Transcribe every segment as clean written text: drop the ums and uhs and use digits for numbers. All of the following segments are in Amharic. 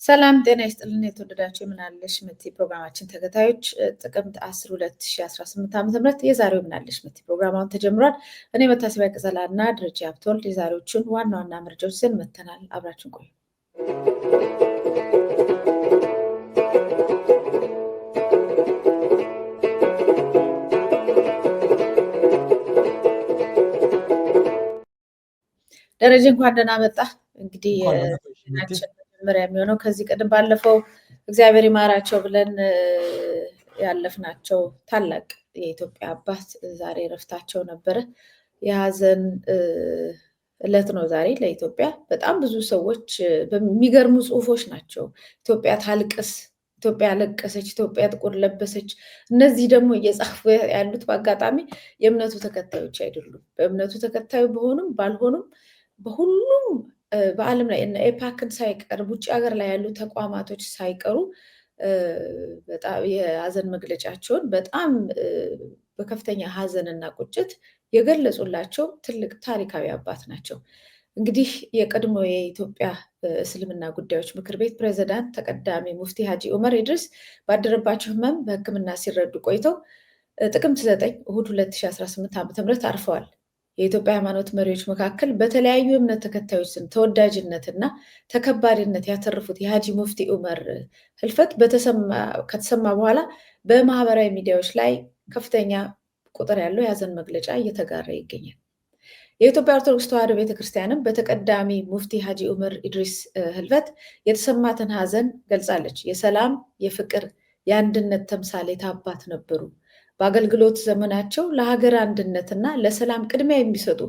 ሰላም ጤና ይስጥልን የተወደዳችሁ የምናለሽ ምቲ ፕሮግራማችን ተከታዮች ጥቅምት 10 2018 ዓ.ም የዛሬው ምናለሽ ምቲ ፕሮግራማውን ተጀምሯል። እኔ መታሰቢያ ቅጸላና ደረጃ ሀብተወልድ የዛሬዎቹን ዋና ዋና መረጃዎች ይዘን መጥተናል። አብራችን ቆዩ። ደረጀ እንኳን ደህና መጣ። እንግዲህ መጀመሪያ የሚሆነው ከዚህ ቀደም ባለፈው እግዚአብሔር ይማራቸው ብለን ያለፍናቸው ታላቅ የኢትዮጵያ አባት ዛሬ ረፍታቸው ነበረ። የሀዘን ዕለት ነው ዛሬ ለኢትዮጵያ። በጣም ብዙ ሰዎች በሚገርሙ ጽሁፎች ናቸው። ኢትዮጵያ ታልቅስ፣ ኢትዮጵያ ለቀሰች፣ ኢትዮጵያ ጥቁር ለበሰች። እነዚህ ደግሞ እየጻፉ ያሉት በአጋጣሚ የእምነቱ ተከታዮች አይደሉም። በእምነቱ ተከታዩ በሆኑም ባልሆኑም በሁሉም በዓለም ላይ እነ ኤፓክን ሳይቀር ውጭ ሀገር ላይ ያሉ ተቋማቶች ሳይቀሩ በጣም የሀዘን መግለጫቸውን በጣም በከፍተኛ ሀዘንና ቁጭት የገለጹላቸው ትልቅ ታሪካዊ አባት ናቸው። እንግዲህ የቀድሞ የኢትዮጵያ እስልምና ጉዳዮች ምክር ቤት ፕሬዚዳንት ተቀዳሚ ሙፍቲ ሀጂ ዑመር ኢድሪስ ባደረባቸው ሕመም በሕክምና ሲረዱ ቆይተው ጥቅምት 9 እሁድ 2018 ዓ.ም አርፈዋል። የኢትዮጵያ ሃይማኖት መሪዎች መካከል በተለያዩ እምነት ተከታዮች ዘንድ ተወዳጅነትና ተከባሪነት ያተረፉት የሀጂ ሙፍቲ ዑመር ህልፈት ከተሰማ በኋላ በማህበራዊ ሚዲያዎች ላይ ከፍተኛ ቁጥር ያለው የሀዘን መግለጫ እየተጋራ ይገኛል። የኢትዮጵያ ኦርቶዶክስ ተዋሕዶ ቤተክርስቲያንም በተቀዳሚ ሙፍቲ ሀጂ ዑመር ኢድሪስ ህልፈት የተሰማትን ሀዘን ገልጻለች። የሰላም፣ የፍቅር፣ የአንድነት ተምሳሌት አባት ነበሩ። በአገልግሎት ዘመናቸው ለሀገር አንድነትና ለሰላም ቅድሚያ የሚሰጡ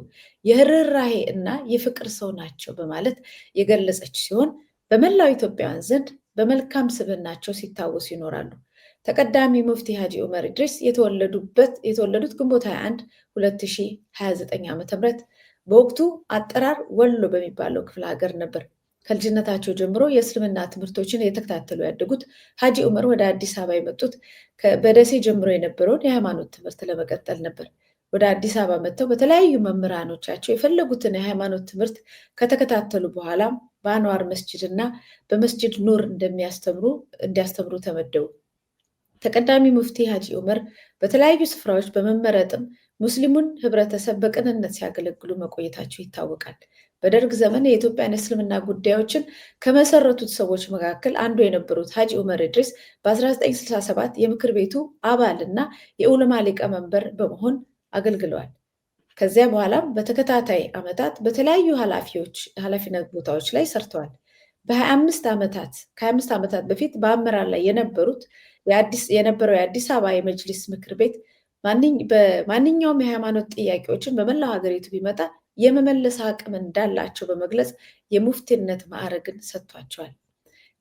የርህራሄ እና የፍቅር ሰው ናቸው በማለት የገለጸች ሲሆን በመላው ኢትዮጵያውያን ዘንድ በመልካም ስብዕናቸው ሲታወሱ ይኖራሉ። ተቀዳሚ ሙፍቲ ሀጂ ዑመር ኢድሪስ የተወለዱት ግንቦት 21 2029 ዓ.ም በወቅቱ አጠራር ወሎ በሚባለው ክፍለ ሀገር ነበር። ከልጅነታቸው ጀምሮ የእስልምና ትምህርቶችን የተከታተሉ ያደጉት ሀጂ ዑመር ወደ አዲስ አበባ የመጡት በደሴ ጀምሮ የነበረውን የሃይማኖት ትምህርት ለመቀጠል ነበር። ወደ አዲስ አበባ መጥተው በተለያዩ መምህራኖቻቸው የፈለጉትን የሃይማኖት ትምህርት ከተከታተሉ በኋላ በአንዋር መስጅድ እና በመስጅድ ኑር እንዲያስተምሩ ተመደቡ። ተቀዳሚ ሙፍቲ ሀጂ ዑመር በተለያዩ ስፍራዎች በመመረጥም ሙስሊሙን ህብረተሰብ በቅንነት ሲያገለግሉ መቆየታቸው ይታወቃል። በደርግ ዘመን የኢትዮጵያን እስልምና ጉዳዮችን ከመሰረቱት ሰዎች መካከል አንዱ የነበሩት ሀጂ ዑመር ኢድሪስ በ1967 የምክር ቤቱ አባል እና የኡለማ ሊቀመንበር በመሆን አገልግለዋል። ከዚያ በኋላም በተከታታይ ዓመታት በተለያዩ ኃላፊነት ቦታዎች ላይ ሰርተዋል። ከ25 ዓመታት በፊት በአመራር ላይ የነበረው የአዲስ አበባ የመጅሊስ ምክር ቤት በማንኛውም የሃይማኖት ጥያቄዎችን በመላው ሀገሪቱ ቢመጣ የመመለስ አቅም እንዳላቸው በመግለጽ የሙፍቲነት ማዕረግን ሰጥቷቸዋል።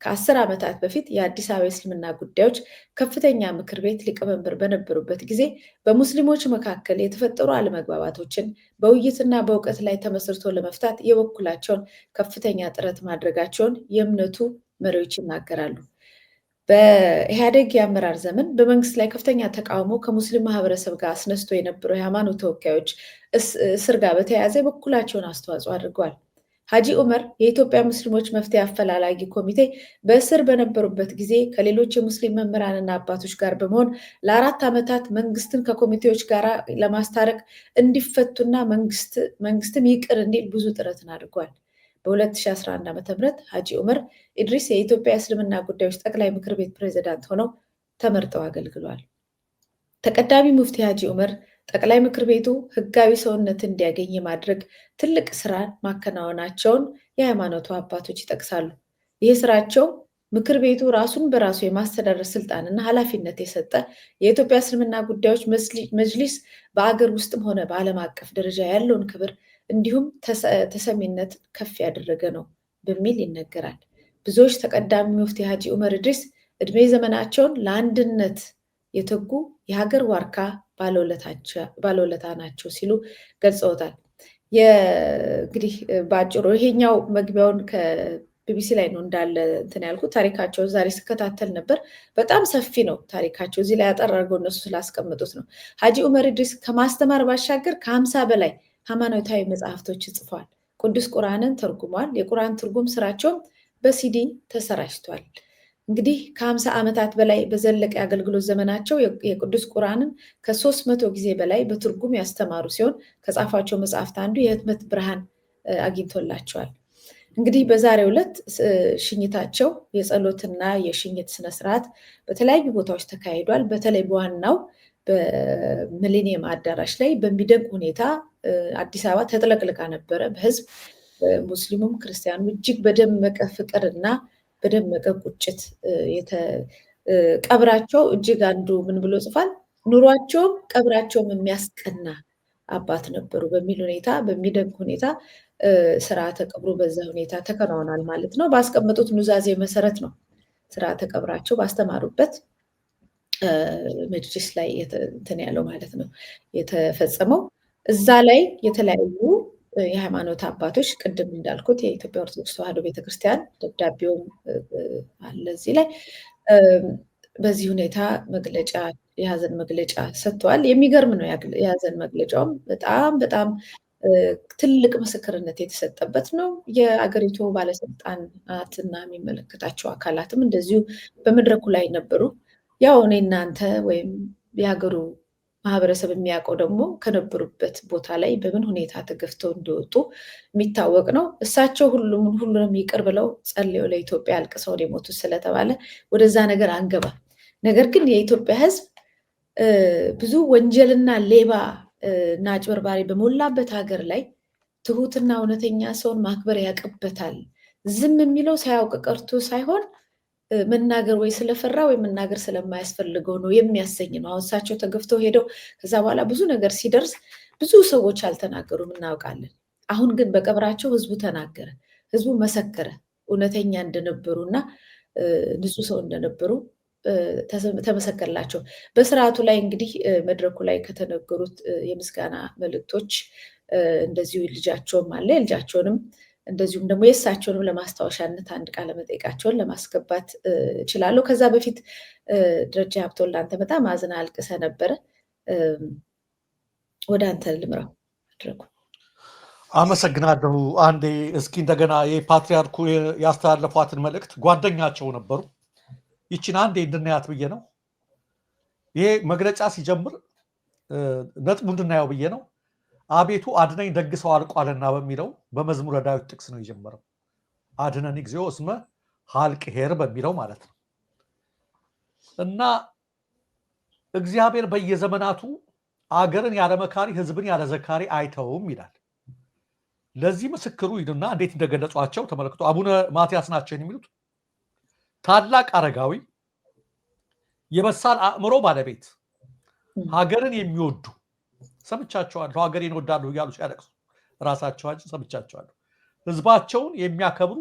ከ10 ዓመታት በፊት የአዲስ አበባ የእስልምና ጉዳዮች ከፍተኛ ምክር ቤት ሊቀመንበር በነበሩበት ጊዜ በሙስሊሞች መካከል የተፈጠሩ አለመግባባቶችን በውይይትና በእውቀት ላይ ተመስርቶ ለመፍታት የበኩላቸውን ከፍተኛ ጥረት ማድረጋቸውን የእምነቱ መሪዎች ይናገራሉ። በኢህአዴግ የአመራር ዘመን በመንግስት ላይ ከፍተኛ ተቃውሞ ከሙስሊም ማህበረሰብ ጋር አስነስቶ የነበረው የሃይማኖት ተወካዮች እስር ጋር በተያያዘ የበኩላቸውን አስተዋጽኦ አድርገዋል። ሀጂ ዑመር የኢትዮጵያ ሙስሊሞች መፍትሄ አፈላላጊ ኮሚቴ በእስር በነበሩበት ጊዜ ከሌሎች የሙስሊም መምህራንና አባቶች ጋር በመሆን ለ4 ዓመታት መንግስትን ከኮሚቴዎች ጋር ለማስታረቅ እንዲፈቱና መንግስትም ይቅር እንዲል ብዙ ጥረትን አድርገዋል። በ2011 ዓ.ም ሀጂ ዑመር ኢድሪስ የኢትዮጵያ እስልምና ጉዳዮች ጠቅላይ ምክር ቤት ፕሬዚዳንት ሆነው ተመርጠው አገልግለዋል። ተቀዳሚ ሙፍቲ ሀጂ ዑመር ጠቅላይ ምክር ቤቱ ህጋዊ ሰውነት እንዲያገኝ የማድረግ ትልቅ ስራን ማከናወናቸውን የሃይማኖቱ አባቶች ይጠቅሳሉ። ይህ ስራቸው ምክር ቤቱ ራሱን በራሱ የማስተዳደር ስልጣንና ኃላፊነት የሰጠ የኢትዮጵያ እስልምና ጉዳዮች መጅሊስ በአገር ውስጥም ሆነ በዓለም አቀፍ ደረጃ ያለውን ክብር እንዲሁም ተሰሚነት ከፍ ያደረገ ነው በሚል ይነገራል። ብዙዎች ተቀዳሚ ሙፍቲ ሀጂ ዑመር ኢድሪስ እድሜ ዘመናቸውን ለአንድነት የተጉ የሀገር ዋርካ ባለውለታ ናቸው ሲሉ ገልጸውታል። እንግዲህ በአጭሩ ይሄኛው መግቢያውን ከቢቢሲ ላይ ነው እንዳለ እንትን ያልኩት። ታሪካቸው ዛሬ ስከታተል ነበር። በጣም ሰፊ ነው ታሪካቸው። እዚህ ላይ ያጠራርገው እነሱ ስላስቀምጡት ነው። ሀጂ ዑመር ኢድሪስ ከማስተማር ባሻገር ከ50 በላይ ሃይማኖታዊ መጽሐፍቶች ጽፏል። ቅዱስ ቁርአንን ተርጉሟል። የቁርአን ትርጉም ስራቸውም በሲዲ ተሰራጭቷል። እንግዲህ ከ50 ዓመታት በላይ በዘለቀ የአገልግሎት ዘመናቸው የቅዱስ ቁርአንን ከ300 ጊዜ በላይ በትርጉም ያስተማሩ ሲሆን ከጻፏቸው መጽሐፍት አንዱ የህትመት ብርሃን አግኝቶላቸዋል። እንግዲህ በዛሬው ዕለት ሽኝታቸው የጸሎትና የሽኝት ስነስርዓት በተለያዩ ቦታዎች ተካሂዷል። በተለይ በዋናው በሚሊኒየም አዳራሽ ላይ በሚደንቅ ሁኔታ አዲስ አበባ ተጥለቅልቃ ነበረ በህዝብ ሙስሊሙም ክርስቲያኑ እጅግ በደመቀ ፍቅርና በደመቀ ቁጭት ቀብራቸው እጅግ አንዱ ምን ብሎ ጽፏል? ኑሯቸውም ቀብራቸውም የሚያስቀና አባት ነበሩ በሚል ሁኔታ በሚደንቅ ሁኔታ ስርዓተ ቀብሩ በዛ ሁኔታ ተከናውኗል ማለት ነው። ባስቀመጡት ኑዛዜ መሰረት ነው ስርዓተ ቀብራቸው ባስተማሩበት መጅሊስ ላይ እንትን ያለው ማለት ነው የተፈጸመው። እዛ ላይ የተለያዩ የሃይማኖት አባቶች ቅድም እንዳልኩት የኢትዮጵያ ኦርቶዶክስ ተዋሕዶ ቤተክርስቲያን ደብዳቤውም አለ እዚህ ላይ በዚህ ሁኔታ መግለጫ የሀዘን መግለጫ ሰጥተዋል። የሚገርም ነው የሀዘን መግለጫውም በጣም ትልቅ ምስክርነት የተሰጠበት ነው። የአገሪቱ ባለስልጣናትና የሚመለከታቸው አካላትም እንደዚሁ በመድረኩ ላይ ነበሩ። ያው እኔ እናንተ ወይም የሀገሩ ማህበረሰብ የሚያውቀው ደግሞ ከነበሩበት ቦታ ላይ በምን ሁኔታ ተገፍተው እንደወጡ የሚታወቅ ነው። እሳቸው ሁሉንም ይቅር ብለው ጸልየው ለኢትዮጵያ አልቅሰው የሞቱት ስለተባለ ወደዛ ነገር አንገባ። ነገር ግን የኢትዮጵያ ሕዝብ ብዙ ወንጀልና ሌባ እና አጭበርባሪ በሞላበት ሀገር ላይ ትሁትና እውነተኛ ሰውን ማክበር ያቅበታል። ዝም የሚለው ሳያውቅ ቀርቶ ሳይሆን መናገር ወይ ስለፈራ ወይ መናገር ስለማያስፈልገው ነው የሚያሰኝ ነው። አሁን እሳቸው ተገፍተው ሄደው ከዛ በኋላ ብዙ ነገር ሲደርስ ብዙ ሰዎች አልተናገሩም እናውቃለን። አሁን ግን በቀብራቸው ህዝቡ ተናገረ፣ ህዝቡ መሰከረ እውነተኛ እንደነበሩ እና ንጹህ ሰው እንደነበሩ ተመሰከረላቸው። በስርዓቱ ላይ እንግዲህ መድረኩ ላይ ከተነገሩት የምስጋና መልእክቶች እንደዚሁ ልጃቸውም አለ የልጃቸውንም እንደዚሁም ደግሞ የእሳቸውንም ለማስታወሻነት አንድ ቃለ መጠይቃቸውን ለማስገባት እችላለሁ። ከዛ በፊት ደረጃ ሀብተወልድ አንተ በጣም አዝና አልቅሰ ነበረ። ወደ አንተ ልምራው አድረጉ። አመሰግናለሁ። አንዴ እስኪ እንደገና የፓትሪያርኩ ያስተላለፏትን መልእክት ጓደኛቸው ነበሩ ይችን አንዴ እንድናያት ብዬ ነው። ይሄ መግለጫ ሲጀምር ነጥቡ እንድናየው ብዬ ነው። አቤቱ አድነኝ ደግ ሰው አልቋልና በሚለው በመዝሙረ ዳዊት ጥቅስ ነው የጀመረው። አድነን እግዚኦ እስመ ሀልቅ ሄር በሚለው ማለት ነው። እና እግዚአብሔር በየዘመናቱ አገርን ያለ መካሪ ህዝብን ያለ ዘካሪ አይተውም ይላል። ለዚህ ምስክሩ ይልና እንዴት እንደገለጿቸው ተመልክቶ አቡነ ማትያስ ናቸው የሚሉት። ታላቅ አረጋዊ፣ የበሳል አእምሮ ባለቤት፣ ሀገርን የሚወዱ ሰምቻቸዋለሁ። ሀገሬን እወዳለሁ እያሉ ሲያለቅሱ ራሳቸውን ሰምቻቸዋለሁ። ህዝባቸውን የሚያከብሩ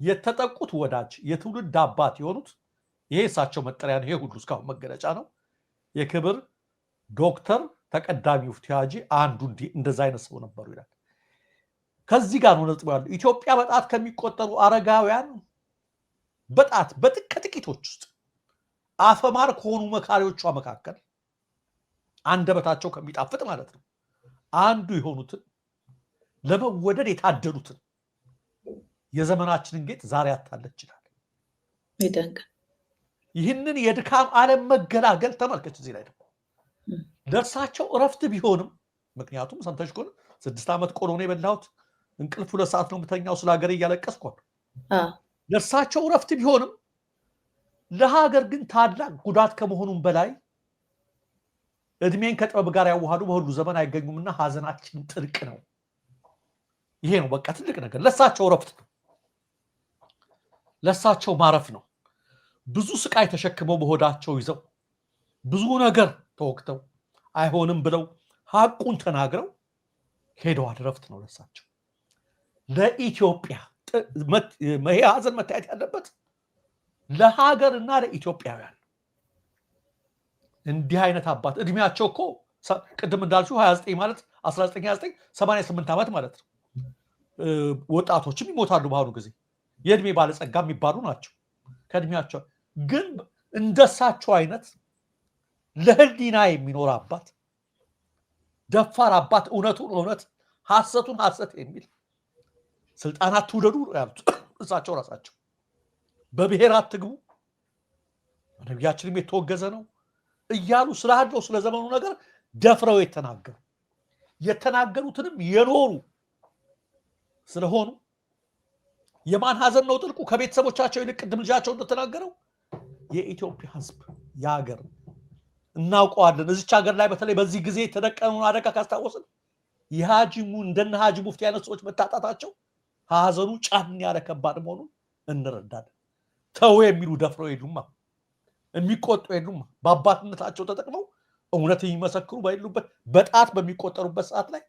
የተጠቁት ወዳጅ የትውልድ አባት የሆኑት ይሄ እሳቸው መጠሪያ ነው። ይሄ ሁሉ እስካሁን መገለጫ ነው። የክብር ዶክተር ተቀዳሚ ሙፍቲ ሐጂ አንዱ እንደዛ አይነት ሰው ነበሩ ይላል። ከዚህ ጋር ነው ነጥቡ ያለው። ኢትዮጵያ በጣት ከሚቆጠሩ አረጋውያን በጥቂቶች ውስጥ አፈማር ከሆኑ መካሪዎቿ መካከል አንደበታቸው ከሚጣፍጥ ማለት ነው አንዱ የሆኑትን ለመወደድ የታደሉትን የዘመናችንን ጌጥ ዛሬ አታለች ይችላል። ይህንን የድካም ዓለም መገላገል ተመልከች። እዚህ ላይ ደግሞ ደርሳቸው እረፍት ቢሆንም ምክንያቱም ሰምተሽ ከሆነ 6 ዓመት ቆሎ ነው የበላሁት እንቅልፍ 2 ሰዓት ነው የምተኛው ስለ ሀገር እያለቀስኩ ነው። ደርሳቸው እረፍት ቢሆንም ለሀገር ግን ታላቅ ጉዳት ከመሆኑም በላይ እድሜን ከጥበብ ጋር ያዋሃዱ በሁሉ ዘመን አይገኙምና ሀዘናችን ጥልቅ ነው። ይሄ ነው በቃ ትልቅ ነገር። ለሳቸው እረፍት ነው፣ ለሳቸው ማረፍ ነው። ብዙ ስቃይ ተሸክመው በሆዳቸው ይዘው ብዙ ነገር ተወቅተው አይሆንም ብለው ሀቁን ተናግረው ሄደዋል። እረፍት ነው ለሳቸው። ለኢትዮጵያ ይሄ ሀዘን መታየት ያለበት ለሀገርና ለኢትዮጵያውያን እንዲህ አይነት አባት እድሜያቸው እኮ ቅድም እንዳልሽው 29 ማለት 1929 88 ዓመት ማለት ነው። ወጣቶችም ይሞታሉ በአሁኑ ጊዜ የእድሜ ባለጸጋ የሚባሉ ናቸው። ከእድሜያቸው ግን እንደሳቸው አይነት ለህሊና የሚኖር አባት፣ ደፋር አባት፣ እውነቱን እውነት ሐሰቱን ሐሰት የሚል ስልጣናት ትውደዱ ያሉት እሳቸው ራሳቸው በብሔር አትግቡ፣ ነቢያችንም የተወገዘ ነው እያሉ ስላለው ስለ ዘመኑ ነገር ደፍረው የተናገሩትንም የኖሩ ስለሆኑ የማን ሐዘን ነው ጥልቁ? ከቤተሰቦቻቸው ይልቅ ቅድም ልጃቸው እንደተናገረው የኢትዮጵያ ሕዝብ የሀገር እናውቀዋለን። እዚች ሀገር ላይ በተለይ በዚህ ጊዜ የተደቀነውን አደጋ ካስታወስን እንደነ ሀጂ ሙፍቲ አይነት ሰዎች መታጣታቸው ሐዘኑ ጫን ያለ ከባድ መሆኑን እንረዳለን። ተው የሚሉ ደፍረው የሉማ፣ የሚቆጡ የሉማ። በአባትነታቸው ተጠቅመው እውነት የሚመሰክሩ በሌሉበት በጣት በሚቆጠሩበት ሰዓት ላይ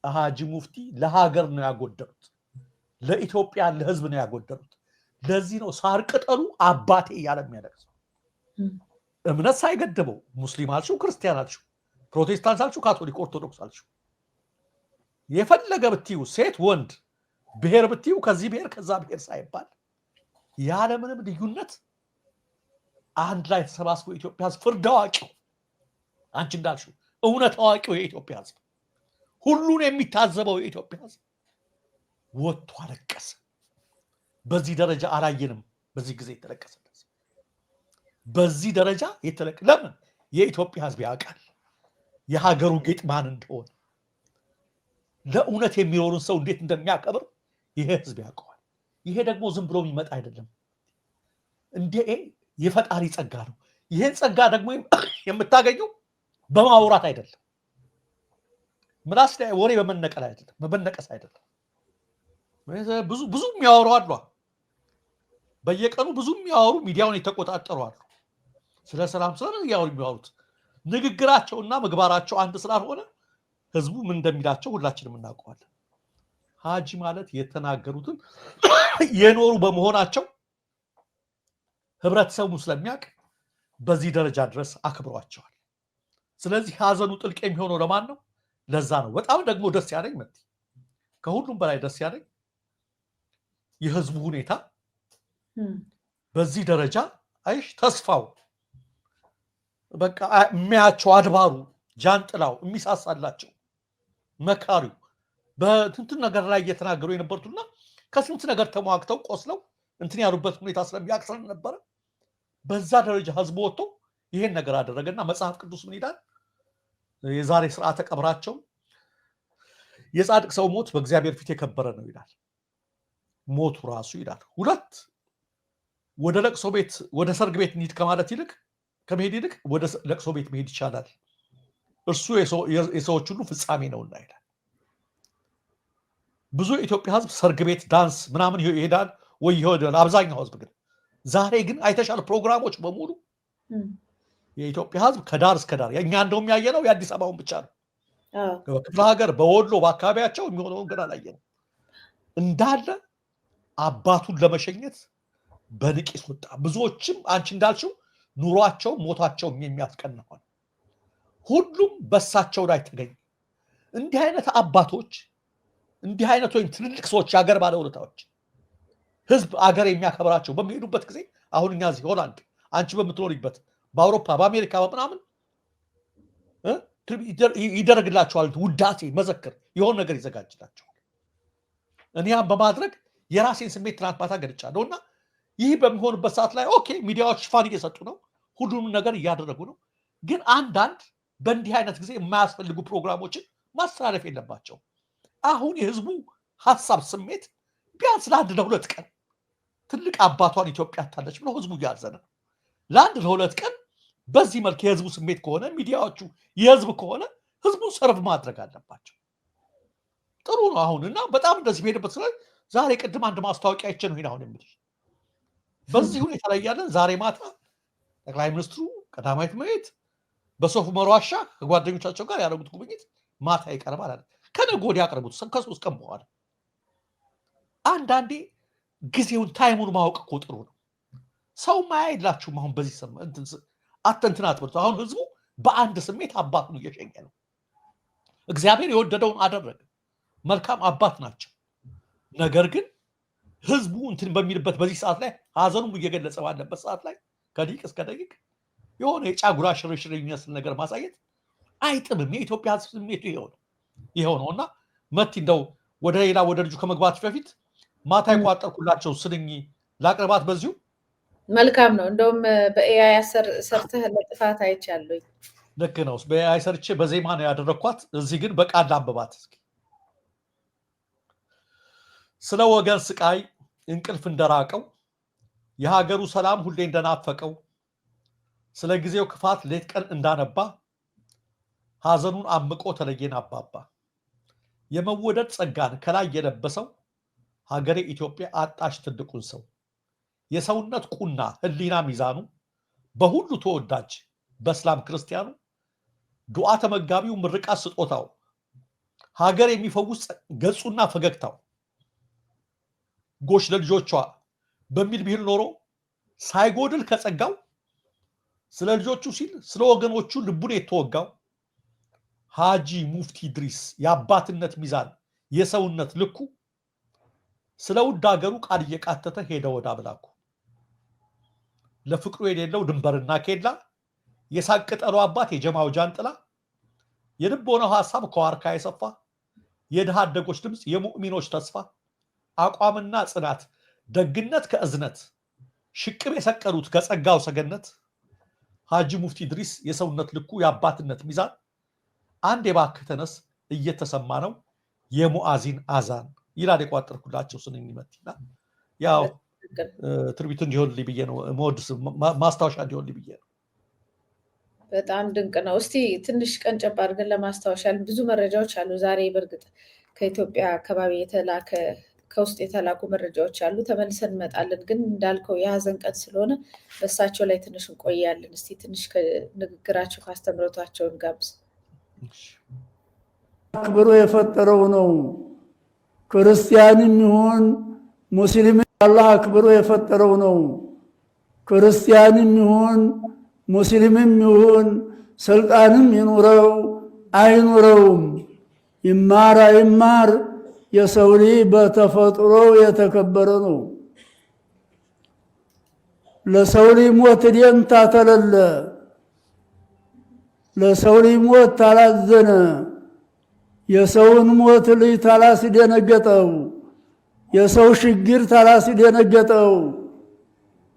ሀጂ ሙፍቲ ለሀገር ነው ያጎደሉት፣ ለኢትዮጵያ ለህዝብ ነው ያጎደሉት። ለዚህ ነው ሳር ቅጠሉ አባቴ እያለ የሚያለቅሰው። እምነት ሳይገድበው ሙስሊም አልሽው፣ ክርስቲያን አልሽው፣ ፕሮቴስታንት አልሽው፣ ካቶሊክ ኦርቶዶክስ አልሽው፣ የፈለገ ብትዩ ሴት ወንድ ብሔር ብትዩ ከዚህ ብሔር ከዛ ብሔር ሳይባል ያለምንም ልዩነት አንድ ላይ ተሰባስቦ የኢትዮጵያ ህዝብ ፍርድ አዋቂው፣ አንቺ እንዳልሽው እውነት አዋቂው የኢትዮጵያ ህዝብ፣ ሁሉን የሚታዘበው የኢትዮጵያ ህዝብ ወጥቶ አለቀሰ። በዚህ ደረጃ አላየንም። በዚህ ጊዜ የተለቀሰ በዚህ ደረጃ ለምን? የኢትዮጵያ ህዝብ ያውቃል የሀገሩ ጌጥ ማን እንደሆነ፣ ለእውነት የሚኖርን ሰው እንዴት እንደሚያከብር ይሄ ህዝብ ያውቀዋል። ይሄ ደግሞ ዝም ብሎ የሚመጣ አይደለም፣ እንዴ የፈጣሪ ጸጋ ነው። ይሄን ጸጋ ደግሞ የምታገኘው በማውራት አይደለም፣ ምላስ ላይ ወሬ በመነቀል አይደለም፣ በመነቀስ አይደለም። ብዙ የሚያወሩ አሉ፣ በየቀኑ ብዙ የሚያወሩ ሚዲያውን የተቆጣጠሩ አሉ። ስለ ሰላም ስለምን ያወሩ የሚያወሩት ንግግራቸውና ምግባራቸው አንድ ስላልሆነ ህዝቡ ምን እንደሚላቸው ሁላችንም እናውቀዋለን። ሀጂ ማለት የተናገሩትን የኖሩ በመሆናቸው ህብረተሰቡ ስለሚያውቅ በዚህ ደረጃ ድረስ አክብሯቸዋል። ስለዚህ ሀዘኑ ጥልቅ የሚሆነው ለማን ነው? ለዛ ነው። በጣም ደግሞ ደስ ያለኝ ከሁሉም በላይ ደስ ያለኝ የህዝቡ ሁኔታ በዚህ ደረጃ አይሽ ተስፋው በቃ የሚያቸው አድባሩ ጃንጥላው የሚሳሳላቸው መካሪው በትንትን ነገር ላይ እየተናገሩ የነበሩትና ከስንት ነገር ተሟግተው ቆስለው እንትን ያሉበት ሁኔታ ስለሚያቅሰን ነበረ። በዛ ደረጃ ህዝቡ ወጥቶ ይሄን ነገር አደረገና መጽሐፍ ቅዱስ ምን ይላል? የዛሬ ስርዓተ ቀብራቸው የጻድቅ ሰው ሞት በእግዚአብሔር ፊት የከበረ ነው ይላል። ሞቱ ራሱ ይላል ሁለት ወደ ለቅሶ ቤት ወደ ሰርግ ቤት እንሂድ ከማለት ይልቅ ከመሄድ ይልቅ ወደ ለቅሶ ቤት መሄድ ይቻላል፣ እርሱ የሰዎች ሁሉ ፍጻሜ ነውና ይላል። ብዙ የኢትዮጵያ ህዝብ ሰርግ ቤት ዳንስ ምናምን ይሄዳል ወይ ይሄዳል። አብዛኛው ህዝብ ግን ዛሬ ግን አይተሻል፣ ፕሮግራሞች በሙሉ የኢትዮጵያ ህዝብ ከዳር እስከ ዳር። እኛ እንደውም ያየነው የአዲስ አበባውን ብቻ ነው። በክፍለ ሀገር በወሎ በአካባቢያቸው የሚሆነውን ግን አላየንም። እንዳለ አባቱን ለመሸኘት በንቂስ ወጣ። ብዙዎችም አንቺ እንዳልሽው ኑሯቸው ሞታቸው የሚያስቀና ሆነ። ሁሉም በሳቸው ላይ ተገኘ። እንዲህ አይነት አባቶች፣ እንዲህ አይነት ወይም ትልልቅ ሰዎች፣ የሀገር ባለውለታዎች ህዝብ አገር የሚያከብራቸው በሚሄዱበት ጊዜ አሁን እኛ እዚህ ሆላንድ፣ አንቺ በምትኖሪበት በአውሮፓ በአሜሪካ በምናምን ይደረግላቸዋል ውዳሴ መዘክር የሆነ ነገር ይዘጋጅላቸዋል። እኒያም በማድረግ የራሴን ስሜት ትናንት ማታ ገልጫለሁ እና ይህ በሚሆንበት ሰዓት ላይ ኦኬ ሚዲያዎች ሽፋን እየሰጡ ነው፣ ሁሉንም ነገር እያደረጉ ነው። ግን አንዳንድ በእንዲህ አይነት ጊዜ የማያስፈልጉ ፕሮግራሞችን ማስተላለፍ የለባቸው። አሁን የህዝቡ ሀሳብ ስሜት ቢያንስ ለአንድ ለሁለት ቀን ትልቅ አባቷን ኢትዮጵያ ታለች ብሎ ህዝቡ እያዘነ ነው። ለአንድ ለሁለት ቀን በዚህ መልክ የህዝቡ ስሜት ከሆነ ሚዲያዎቹ የህዝብ ከሆነ ህዝቡ ሰርቭ ማድረግ አለባቸው። ጥሩ ነው። አሁን እና በጣም እንደዚህ ሄደበት ስለ ዛሬ ቅድም አንድ ማስታወቂያ አይቼ ነው አሁን የምልሽ። በዚህ ሁኔታ ላይ ያለን ዛሬ ማታ ጠቅላይ ሚኒስትሩ ቀዳማዊት እመቤት በሶፍ ዑመር ዋሻ ከጓደኞቻቸው ጋር ያደረጉት ጉብኝት ማታ ይቀርባል አለ። ከነገ ወዲያ ያቀርቡት ከሶስት ቀን በኋላ። አንዳንዴ ጊዜውን ታይሙን ማወቅ እኮ ጥሩ ነው። ሰው ማያይላችሁም። አሁን በዚህ እንትን አትበሉት። አሁን ህዝቡ በአንድ ስሜት አባቱን እየሸኘ ነው። እግዚአብሔር የወደደውን አደረገ። መልካም አባት ናቸው። ነገር ግን ህዝቡ እንትን በሚልበት በዚህ ሰዓት ላይ ሀዘኑም እየገለጸ ባለበት ሰዓት ላይ ከደቂቅ እስከ ደቂቅ የሆነ የጫጉላ ሽርሽር የሚመስል ነገር ማሳየት አይጥምም። የኢትዮጵያ ህዝብ ስሜቱ ይሄው ነው እና መቲ እንደው ወደ ሌላ ወደ ልጁ ከመግባት በፊት ማታ የቋጠርኩላቸው ስንኝ ላቅርባት በዚሁ መልካም ነው። እንደውም በኤአይ ሰርተህ ለጥፋት አይቻለሁ። ልክ ነው። በኤአይ ሰርቼ በዜማ ነው ያደረኳት። እዚህ ግን በቃል አንብባት እስኪ። ስለ ወገን ስቃይ እንቅልፍ እንደራቀው የሀገሩ ሰላም ሁሌ እንደናፈቀው ስለ ጊዜው ክፋት ሌት ቀን እንዳነባ ሐዘኑን አምቆ ተለየን አባባ የመወደድ ጸጋን ከላይ የለበሰው ሀገሬ ኢትዮጵያ አጣሽ ትልቁን ሰው የሰውነት ቁና ህሊና ሚዛኑ በሁሉ ተወዳጅ በእስላም ክርስቲያኑ ዱዓ ተመጋቢው ምርቃት ስጦታው ሀገር የሚፈውስ ገጹና ፈገግታው ጎሽ ለልጆቿ በሚል ቢል ኖሮ ሳይጎድል ከጸጋው ስለ ልጆቹ ሲል ስለ ወገኖቹ ልቡን የተወጋው ሀጂ ሙፍቲ ኢድሪስ የአባትነት ሚዛን የሰውነት ልኩ ስለ ውድ ሀገሩ ቃል እየቃተተ ሄደ ወደ አምላኩ ለፍቅሩ የሌለው ድንበርና ኬላ የሳቅጠሉ አባት የጀማው ጃንጥላ የልቦናው ሐሳብ ከዋርካ የሰፋ የድሃ አደጎች ድምፅ የሙእሚኖች ተስፋ አቋምና ጽናት ደግነት ከእዝነት ሽቅብ የሰቀሉት ከጸጋው ሰገነት ሀጂ ሙፍቲ ኢድሪስ የሰውነት ልኩ የአባትነት ሚዛን አንድ የባክህ ተነስ እየተሰማ ነው የሙአዚን አዛን ይላል የቋጠርኩላቸው ስንኝ መጥና ያው ትርቢቱ እንዲሆንልኝ ብዬ ነው ሞድስ ማስታወሻ እንዲሆንልኝ ብዬ ነው። በጣም ድንቅ ነው። እስቲ ትንሽ ቀንጨብ አድርገን ለማስታወሻ ብዙ መረጃዎች አሉ። ዛሬ በእርግጥ ከኢትዮጵያ አካባቢ ከውስጥ የተላኩ መረጃዎች አሉ። ተመልሰን እንመጣለን። ግን እንዳልከው የሀዘን ቀን ስለሆነ በእሳቸው ላይ ትንሽ እንቆያለን። እስቲ ትንሽ ከንግግራቸው ካስተምረቷቸውን ጋብዝ። አክብሮ የፈጠረው ነው። ክርስቲያንም ይሁን ሙስሊም አላህ አክብሮ የፈጠረው ነው። ክርስቲያንም ይሁን ሙስሊምም ይሁን ስልጣንም ይኑረው አይኑረውም ይማር አይማር የሰው ልጅ በተፈጥሮ የተከበረ ነው። ለሰው ልጅ ሞት ደንታ ተለለ ለሰው ልጅ ሞት ታላዘነ የሰውን ሞት ልጅ ታላስደነገጠው የሰው ችግር ታላስደነገጠው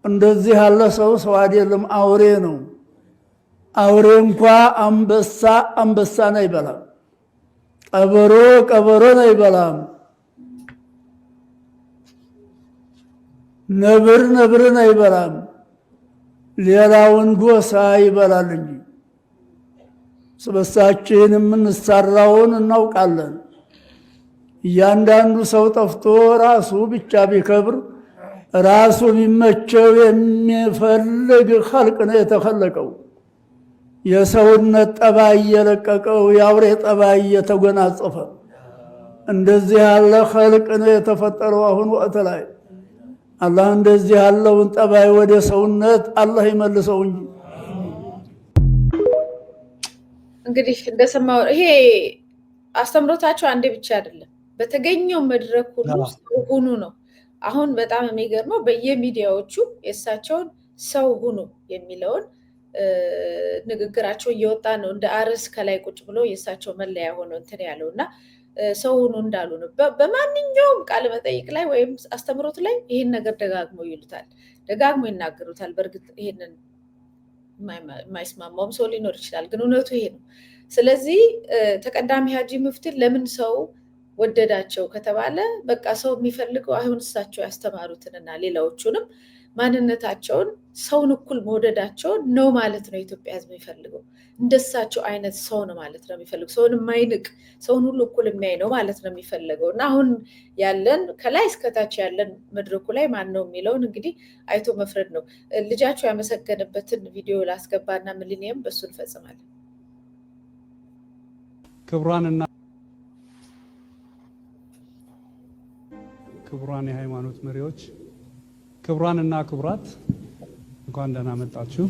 እንደዚህ ያለ ሰው አይደለም፣ አውሬ ነው። አውሬ እንኳ አንበሳን አይበላም፣ ቀበሮን አይበላም፣ ነብርን አይበላም፣ ሌላውን ጎሳ ይበላል እንጂ። ስበሳችን የምንሰራውን እናውቃለን። እያንዳንዱ ሰው ጠፍቶ ራሱ ብቻ ቢከብር ራሱ ቢመቸው የሚፈልግ ኸልቅ ነው የተኸለቀው። የሰውነት ጠባይ እየለቀቀው የአውሬ ጠባይ እየተጎናጸፈ እንደዚህ ያለ ኸልቅ ነው የተፈጠረው። አሁን ወቅት ላይ አላህ እንደዚህ ያለውን ጠባይ ወደ ሰውነት አላህ ይመልሰው እንጂ። እንግዲህ እንደሰማው ይሄ አስተምሮታቸው አንዴ ብቻ አይደለም፣ በተገኘው መድረክ ሁሉ ሰው ሁኑ ነው። አሁን በጣም የሚገርመው በየሚዲያዎቹ የእሳቸውን ሰው ሁኑ የሚለውን ንግግራቸው እየወጣ ነው። እንደ አርዕስ ከላይ ቁጭ ብሎ የእሳቸው መለያ ሆነው እንትን ያለው እና ሰው ሁኑ እንዳሉ ነው። በማንኛውም ቃለ መጠይቅ ላይ ወይም አስተምሮት ላይ ይህን ነገር ደጋግመው ይሉታል፣ ደጋግመው ይናገሩታል። በእርግጥ ይሄንን የማይስማማውም ሰው ሊኖር ይችላል፣ ግን እውነቱ ይሄ ነው። ስለዚህ ተቀዳሚ ሀጂ ሙፍቲን ለምን ሰው ወደዳቸው ከተባለ በቃ ሰው የሚፈልገው አሁን እሳቸው ያስተማሩትንና ሌላዎቹንም ማንነታቸውን ሰውን እኩል መውደዳቸውን ነው ማለት ነው። የኢትዮጵያ ሕዝብ የሚፈልገው እንደሳቸው አይነት ሰው ነው ማለት ነው የሚፈልገው። ሰውን የማይንቅ ሰውን ሁሉ እኩል የሚያይ ነው ማለት ነው የሚፈለገው። እና አሁን ያለን ከላይ እስከታች ያለን መድረኩ ላይ ማን ነው የሚለውን እንግዲህ አይቶ መፍረድ ነው። ልጃቸው ያመሰገነበትን ቪዲዮ ላስገባና ሚሊኒየም በሱ እንፈጽማለን። ክቡራን የሃይማኖት መሪዎች፣ ክቡራንና ክቡራት እንኳን ደህና መጣችሁ።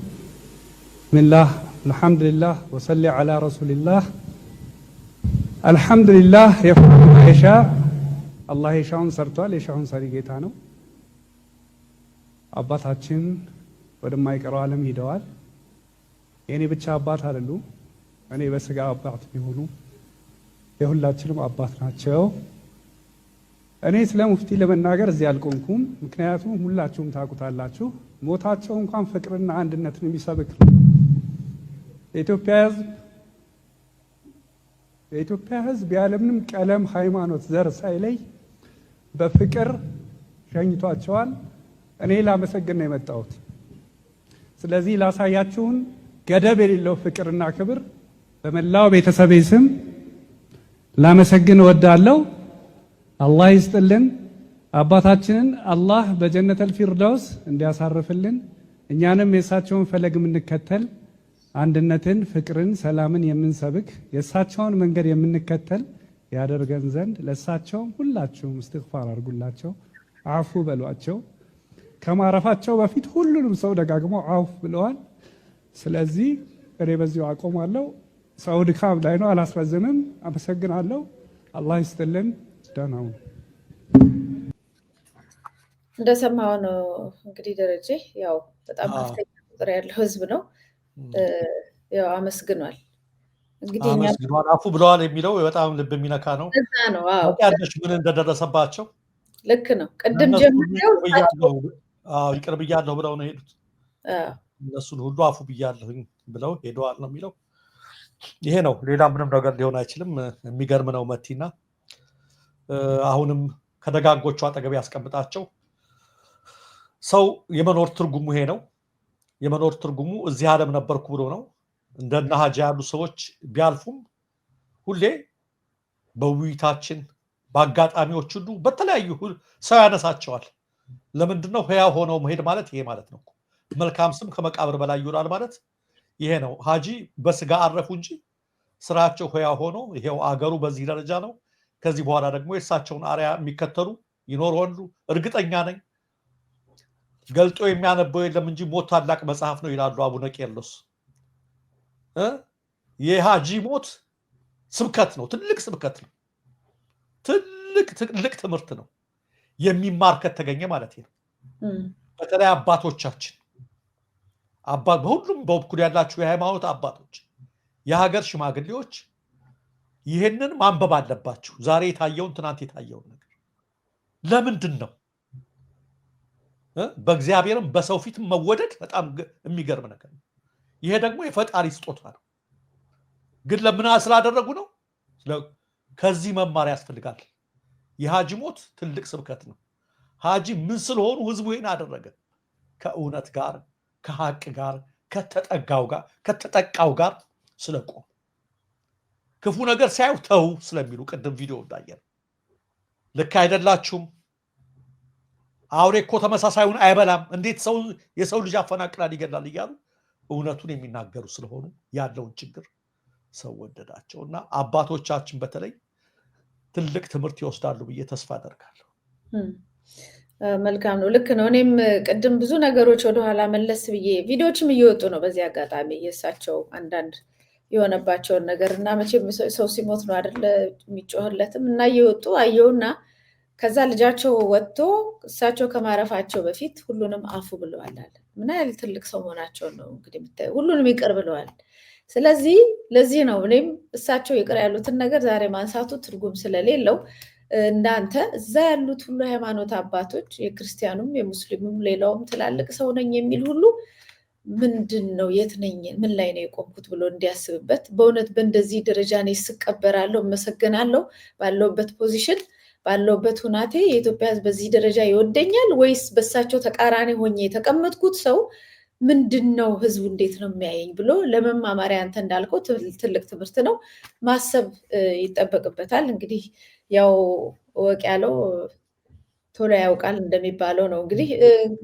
ቢስሚላህ አልሐምዱሊላህ ወሰሊ ዐላ ረሱሊላህ። አልሐምዱሊላህ የፈዐሉ ማ የሻእ አላህ የሻውን ሰርቷል። የሻውን ሰሪ ጌታ ነው። አባታችን ወደማይቀረው ዓለም ሂደዋል። የእኔ ብቻ አባት አይደሉም። እኔ በስጋ አባት ቢሆኑ የሁላችንም አባት ናቸው። እኔ ስለ ሙፍቲ ለመናገር እዚህ አልቆምኩም። ምክንያቱም ሁላችሁም ታውቁታላችሁ። ሞታቸው እንኳን ፍቅርና አንድነትን የሚሰብክ ነው። የኢትዮጵያ ሕዝብ ያለምንም ቀለም፣ ሃይማኖት፣ ዘር ሳይለይ በፍቅር ሸኝቷቸዋል። እኔ ላመሰግን ነው የመጣሁት። ስለዚህ ላሳያችሁን ገደብ የሌለው ፍቅርና ክብር በመላው ቤተሰቤ ስም ላመሰግን እወዳለሁ። አላህ ይስጥልን። አባታችንን አላህ በጀነተል ፊርዳውስ እንዲያሳርፍልን፣ እኛንም የእሳቸውን ፈለግ የምንከተል አንድነትን፣ ፍቅርን፣ ሰላምን የምንሰብክ የእሳቸውን መንገድ የምንከተል ያደርገን ዘንድ ለእሳቸውም ሁላችሁም እስትግፋር አድርጉላቸው፣ አፉ በሏቸው። ከማረፋቸው በፊት ሁሉንም ሰው ደጋግሞ አፉ ብለዋል። ስለዚህ እኔ በዚሁ አቆማለሁ። ሰው ድካም ላይ ነው፣ አላስረዝምም። አመሰግናለሁ። አላህ ይስጥልን። ደህና ሁኑ። እንደሰማው ነው እንግዲህ ደረጀ ያው በጣም ከፍተኛ ቁጥር ያለው ህዝብ ነው። ያው አመስግኗል። እንግዲህ አመስግኗል፣ አፉ ብለዋል የሚለው በጣም ልብ የሚነካ ነው። እዛ ነው። አዎ ታውቂያለሽ ምን እንደደረሰባቸው? ልክ ነው። ቅድም ጀምሬው ይቅር ብያለሁ ብለው ነው ሄዱት። እነሱን ሁሉ አፉ ብያለሁ ብለው ሄደዋል ነው የሚለው። ይሄ ነው፣ ሌላ ምንም ነገር ሊሆን አይችልም። የሚገርም ነው መቲና አሁንም ከደጋጎቹ አጠገብ ያስቀምጣቸው። ሰው የመኖር ትርጉሙ ይሄ ነው። የመኖር ትርጉሙ እዚህ ዓለም ነበርኩ ብሎ ነው። እንደነ ሀጂ ያሉ ሰዎች ቢያልፉም ሁሌ በውይይታችን በአጋጣሚዎች ሁሉ በተለያዩ ሰው ያነሳቸዋል። ለምንድን ነው ህያው ሆነው መሄድ ማለት? ይሄ ማለት ነው። መልካም ስም ከመቃብር በላይ ይውላል ማለት ይሄ ነው። ሀጂ በስጋ አረፉ እንጂ ስራቸው ህያው ሆኖ ይሄው አገሩ በዚህ ደረጃ ነው። ከዚህ በኋላ ደግሞ የእሳቸውን አርያ የሚከተሉ ይኖራሉ እርግጠኛ ነኝ። ገልጦ የሚያነበው የለም እንጂ ሞት ታላቅ መጽሐፍ ነው ይላሉ አቡነ ቄርሎስ። የሀጂ ሞት ስብከት ነው፣ ትልቅ ስብከት ነው፣ ትልቅ ትምህርት ነው። የሚማር ከተገኘ ማለት ነው። በተለይ አባቶቻችን በሁሉም በኩል ያላችሁ የሃይማኖት አባቶች፣ የሀገር ሽማግሌዎች ይህንን ማንበብ አለባችሁ። ዛሬ የታየውን ትናንት የታየውን ነገር ለምንድን ነው በእግዚአብሔርም በሰው ፊት መወደድ በጣም የሚገርም ነገር ነው። ይሄ ደግሞ የፈጣሪ ስጦታ ነው። ግን ለምን ስላደረጉ ነው? ከዚህ መማር ያስፈልጋል። የሀጂ ሞት ትልቅ ስብከት ነው። ሀጂ ምን ስለሆኑ ህዝቡ ይህን አደረገ? ከእውነት ጋር፣ ከሀቅ ጋር፣ ከተጠቃው ጋር ስለቆሙ ክፉ ነገር ሲያዩ ተው ስለሚሉ ቅድም ቪዲዮ እንዳየን ልክ አይደላችሁም፣ አውሬ እኮ ተመሳሳዩን አይበላም፣ እንዴት የሰው ልጅ ያፈናቅላል ይገላል እያሉ እውነቱን የሚናገሩ ስለሆኑ ያለውን ችግር ሰው ወደዳቸው እና አባቶቻችን በተለይ ትልቅ ትምህርት ይወስዳሉ ብዬ ተስፋ አደርጋለሁ። መልካም ነው። ልክ ነው። እኔም ቅድም ብዙ ነገሮች ወደኋላ መለስ ብዬ ቪዲዮዎችም እየወጡ ነው። በዚህ አጋጣሚ የእሳቸው አንዳንድ የሆነባቸውን ነገር እና መቼም ሰው ሲሞት ነው አይደለ የሚጮህለትም እና እየወጡ አየውና ከዛ ልጃቸው ወጥቶ እሳቸው ከማረፋቸው በፊት ሁሉንም አፉ ብለዋል አለ። ምን ያህል ትልቅ ሰው መሆናቸው ነው እንግዲህ የምታየው። ሁሉንም ይቅር ብለዋል። ስለዚህ ለዚህ ነው እኔም እሳቸው ይቅር ያሉትን ነገር ዛሬ ማንሳቱ ትርጉም ስለሌለው እንዳንተ እዛ ያሉት ሁሉ ሃይማኖት አባቶች የክርስቲያኑም የሙስሊሙም ሌላውም ትላልቅ ሰው ነኝ የሚል ሁሉ ምንድን ነው የት ነኝ ምን ላይ ነው የቆምኩት ብሎ እንዲያስብበት። በእውነት በእንደዚህ ደረጃ እኔ ስቀበራለሁ፣ እመሰግናለሁ። ባለውበት ፖዚሽን ባለውበት ሁናቴ የኢትዮጵያ ሕዝብ በዚህ ደረጃ ይወደኛል ወይስ በሳቸው ተቃራኒ ሆኜ የተቀመጥኩት ሰው ምንድን ነው ህዝቡ እንዴት ነው የሚያየኝ ብሎ ለመማማሪያ አንተ እንዳልከው ትልቅ ትምህርት ነው፣ ማሰብ ይጠበቅበታል። እንግዲህ ያው ወቅ ያለው ቶሎ ያውቃል እንደሚባለው ነው። እንግዲህ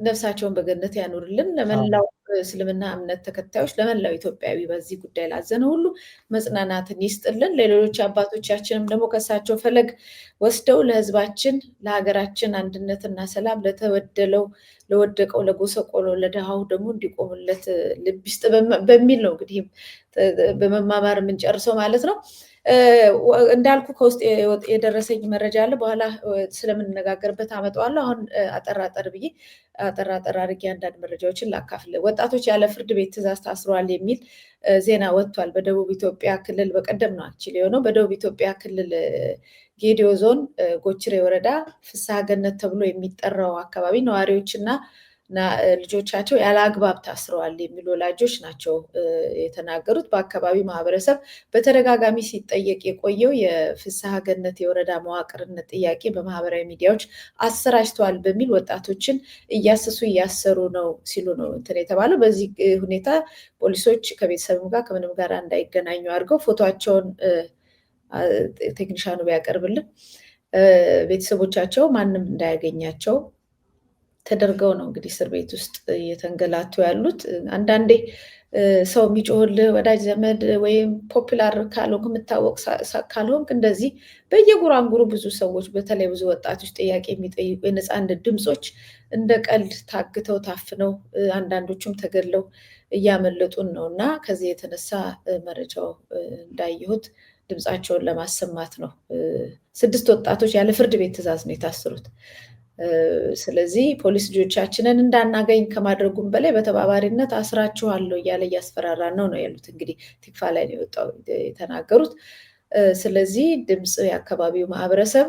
ነፍሳቸውን በገነት ያኑርልን። ለመላው እስልምና እምነት ተከታዮች፣ ለመላው ኢትዮጵያዊ በዚህ ጉዳይ ላዘነ ሁሉ መጽናናትን ይስጥልን። ለሌሎች አባቶቻችንም ደግሞ ከሳቸው ፈለግ ወስደው ለህዝባችን ለሀገራችን አንድነትና ሰላም ለተበደለው ለወደቀው ለጎሰቆሎ ለድሃው ደግሞ እንዲቆሙለት ልብ ይስጥ በሚል ነው እንግዲህ በመማማር የምንጨርሰው ማለት ነው። እንዳልኩ ከውስጥ የደረሰኝ መረጃ አለ። በኋላ ስለምንነጋገርበት አመጣዋለሁ። አሁን አጠራጠር አድርጌ አንዳንድ መረጃዎችን ላካፍል። ወጣቶች ያለ ፍርድ ቤት ትዕዛዝ ታስረዋል የሚል ዜና ወጥቷል። በደቡብ ኢትዮጵያ ክልል በቀደም ነው አክቹዋሊ የሆነው። በደቡብ ኢትዮጵያ ክልል ጌዲዮ ዞን ጎችሬ ወረዳ ፍስሐ ገነት ተብሎ የሚጠራው አካባቢ ነዋሪዎችና ልጆቻቸው ያለ አግባብ ታስረዋል የሚሉ ወላጆች ናቸው የተናገሩት። በአካባቢው ማህበረሰብ በተደጋጋሚ ሲጠየቅ የቆየው የፍስሐ ገነት የወረዳ መዋቅርነት ጥያቄ በማህበራዊ ሚዲያዎች አሰራጭተዋል በሚል ወጣቶችን እያሰሩ ነው ሲሉ ነው እንትን የተባለው። በዚህ ሁኔታ ፖሊሶች ከቤተሰብም ጋር ከምንም ጋር እንዳይገናኙ አድርገው ፎቶቸውን ቴክኒሻኑ ቢያቀርብልን ቤተሰቦቻቸው ማንም እንዳያገኛቸው ተደርገው ነው እንግዲህ እስር ቤት ውስጥ እየተንገላቱ ያሉት። አንዳንዴ ሰው የሚጮህልህ ወዳጅ ዘመድ ወይም ፖፑላር ካልሆንክ የምታወቅ ካልሆንክ እንደዚህ በየጉራንጉሩ ብዙ ሰዎች በተለይ ብዙ ወጣቶች ጥያቄ የሚጠይቁ የነፃነት ድምፆች እንደ ቀልድ ታግተው ታፍነው አንዳንዶቹም ተገድለው እያመለጡን ነው እና ከዚህ የተነሳ መረጃው እንዳየሁት ድምፃቸውን ለማሰማት ነው። 6 ወጣቶች ያለ ፍርድ ቤት ትዕዛዝ ነው የታሰሩት። ስለዚህ ፖሊስ ልጆቻችንን እንዳናገኝ ከማድረጉም በላይ በተባባሪነት አስራችኋለሁ እያለ እያስፈራራን ነው ያሉት። እንግዲህ ቲክፋ ላይ ነው የወጣው የተናገሩት። ስለዚህ ድምፅ የአካባቢው ማህበረሰብ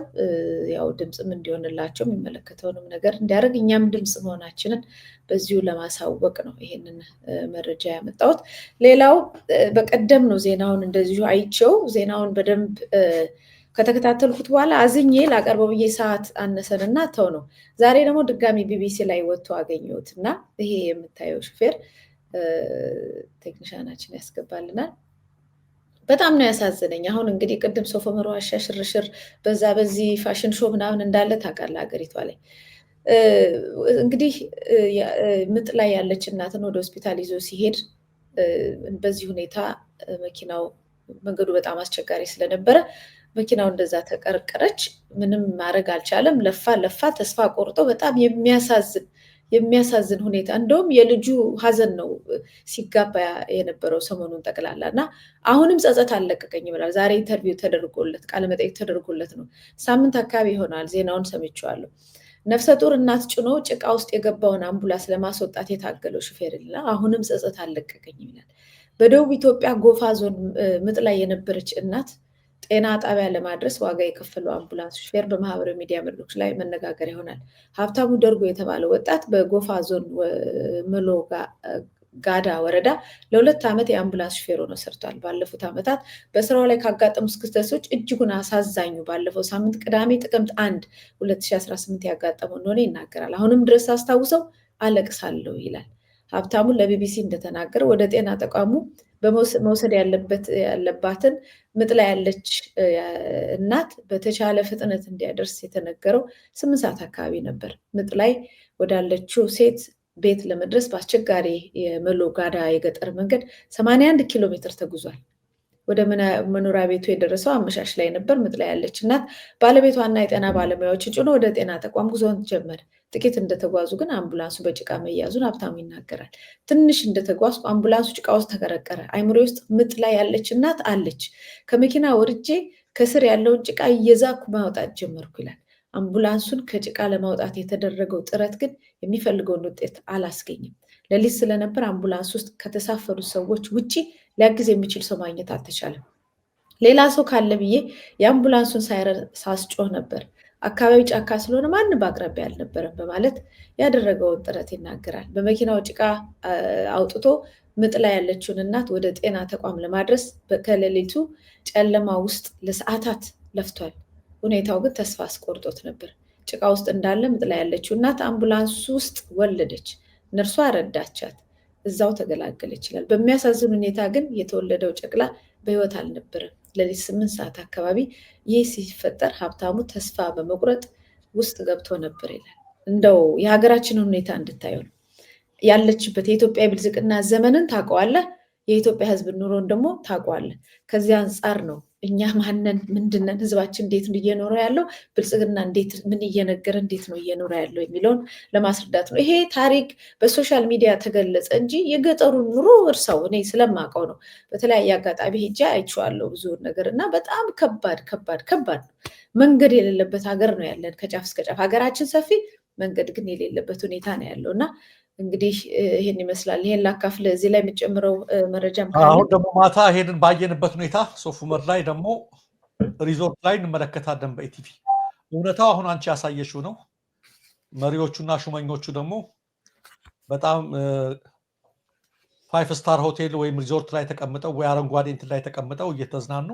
ያው ድምፅም እንዲሆንላቸው የሚመለከተውንም ነገር እንዲያደርግ እኛም ድምፅ መሆናችንን በዚሁ ለማሳወቅ ነው ይሄንን መረጃ ያመጣሁት። ሌላው በቀደም ነው ዜናውን እንደዚሁ አይቼው ዜናውን በደንብ ከተከታተልኩት በኋላ አዝኜ ላቀርበው ብዬ ሰዓት አነሰንና ተው ነው። ዛሬ ደግሞ ድጋሚ ቢቢሲ ላይ ወጥቶ አገኘሁት እና ይሄ የምታየው ሹፌር ቴክኒሻናችን ያስገባልናል። በጣም ነው ያሳዝነኝ። አሁን እንግዲህ ቅድም ሶፎመር ዋሻ ሽርሽር በዛ በዚህ ፋሽን ሾው ምናምን እንዳለ ታውቃለህ ሀገሪቷ ላይ። እንግዲህ ምጥ ላይ ያለች እናትን ወደ ሆስፒታል ይዞ ሲሄድ በዚህ ሁኔታ መኪናው መንገዱ በጣም አስቸጋሪ ስለነበረ መኪናው እንደዛ ተቀረቀረች። ምንም ማድረግ አልቻለም። ለፋ ተስፋ ቆርጦ በጣም የሚያሳዝን ሁኔታ። እንደውም የልጁ ሀዘን ነው ሲጋባ የነበረው ሰሞኑን ጠቅላላ እና አሁንም ጸጸት አልለቀቀኝ ብሏል። ዛሬ ኢንተርቪው ተደርጎለት ቃለመጠይቅ ተደርጎለት ነው። ሳምንት አካባቢ ይሆናል ዜናውን ሰምቼዋለሁ። ነፍሰ ጡር እናት ጭኖ ጭቃ ውስጥ የገባውን አምቡላንስ ለማስወጣት የታገለው ሹፌር ይላል አሁንም ጸጸት አልለቀቀኝ ይላል። በደቡብ ኢትዮጵያ ጎፋ ዞን ምጥ ላይ የነበረች እናት ጤና ጣቢያ ለማድረስ ዋጋ የከፈለው አምቡላንስ ሹፌር በማህበራዊ ሚዲያ መድረኮች ላይ መነጋገር ይሆናል። ሀብታሙ ደርጎ የተባለ ወጣት በጎፋ ዞን መሎ ጋዳ ወረዳ ለ2 ዓመት የአምቡላንስ ሹፌር ሆኖ ሰርቷል። ባለፉት ዓመታት በስራው ላይ ካጋጠሙ ክስተቶች እጅጉን አሳዛኙ ባለፈው ሳምንት ቅዳሜ ጥቅምት 1 2018 ያጋጠመው እንደሆነ ይናገራል። አሁንም ድረስ አስታውሰው አለቅሳለሁ ይላል። ሀብታሙ ለቢቢሲ እንደተናገረ ወደ ጤና ተቋሙ በመውሰድ ያለባትን ምጥ ላይ ያለች እናት በተቻለ ፍጥነት እንዲያደርስ የተነገረው 8 ሰዓት አካባቢ ነበር። ምጥ ላይ ወዳለችው ሴት ቤት ለመድረስ በአስቸጋሪ የመሎ ጋዳ የገጠር መንገድ 81 ኪሎ ሜትር ተጉዟል። ወደ መኖሪያ ቤቱ የደረሰው አመሻሽ ላይ ነበር። ምጥ ላይ ያለች እናት ባለቤቷና የጤና ባለሙያዎችን ጭኖ ወደ ጤና ተቋም ጉዞውን ጀመረ። ጥቂት እንደተጓዙ ግን አምቡላንሱ በጭቃ መያዙን ሀብታሙ ይናገራል። ትንሽ እንደተጓዙ አምቡላንሱ ጭቃ ውስጥ ተቀረቀረ። አይምሮ ውስጥ ምጥ ላይ ያለች እናት አለች። ከመኪና ወርጄ ከስር ያለውን ጭቃ እየዛኩ ማውጣት ጀመርኩ ይላል። አምቡላንሱን ከጭቃ ለማውጣት የተደረገው ጥረት ግን የሚፈልገውን ውጤት አላስገኝም። ሌሊት ስለነበር አምቡላንስ ውስጥ ከተሳፈሩ ሰዎች ውጪ ሊያግዝ የሚችል ሰው ማግኘት አልተቻለም። ሌላ ሰው ካለ ብዬ የአምቡላንሱን ሳይረን ሳስጮህ ነበር። አካባቢ ጫካ ስለሆነ ማንም በአቅራቢያ አልነበረም በማለት ያደረገውን ጥረት ይናገራል። በመኪናው ጭቃ አውጥቶ ምጥ ላይ ያለችውን እናት ወደ ጤና ተቋም ለማድረስ ከሌሊቱ ጨለማ ውስጥ ለሰዓታት ለፍቷል። ሁኔታው ግን ተስፋ አስቆርጦት ነበር። ጭቃ ውስጥ እንዳለ ምጥ ላይ ያለችው እናት አምቡላንሱ ውስጥ ወለደች። ነርሷ ረዳቻት፣ እዛው ተገላገለ ይችላል። በሚያሳዝን ሁኔታ ግን የተወለደው ጨቅላ በህይወት አልነበረም። ሌሊት 8 ሰዓት አካባቢ ይህ ሲፈጠር ሀብታሙ ተስፋ በመቁረጥ ውስጥ ገብቶ ነበር ይላል። እንደው የሀገራችንን ሁኔታ እንድታዩ ነው ያለችበት። የኢትዮጵያ ብልጽግና ዘመንን ታውቀዋለህ፣ የኢትዮጵያ ህዝብ ኑሮን ደግሞ ታውቀዋለህ። ከዚህ አንጻር ነው እኛ ማንነን ምንድነን ህዝባችን እንዴት ነው እየኖረ ያለው ብልጽግና እንዴት ምን እየነገረ እንዴት ነው እየኖረ ያለው የሚለውን ለማስረዳት ነው። ይሄ ታሪክ በሶሻል ሚዲያ ተገለጸ እንጂ የገጠሩን ኑሮ እርሳው እኔ ስለማውቀው ነው። በተለያየ አጋጣሚ ሄጄ አይቼዋለሁ ብዙ ነገር እና በጣም ከባድ ነው። መንገድ የሌለበት ሀገር ነው ያለን ከጫፍ እስከ ጫፍ። ሀገራችን ሰፊ መንገድ ግን የሌለበት ሁኔታ ነው ያለው እና እንግዲህ ይሄን ይመስላል። ይሄን ላካፍል። እዚህ ላይ የምጨምረው መረጃም ካለ አሁን ደግሞ ማታ ሄድን ባየንበት ሁኔታ ሶፍ ዑመር ላይ ደግሞ ሪዞርት ላይ እንመለከታለን በኢቲቪ። እውነታው አሁን አንቺ ያሳየሽው ነው። መሪዎቹና ሹመኞቹ ደግሞ በጣም 5 ስታር ሆቴል ወይም ሪዞርት ላይ ተቀምጠው ወይ አረንጓዴ እንትን ላይ ተቀምጠው እየተዝናኑ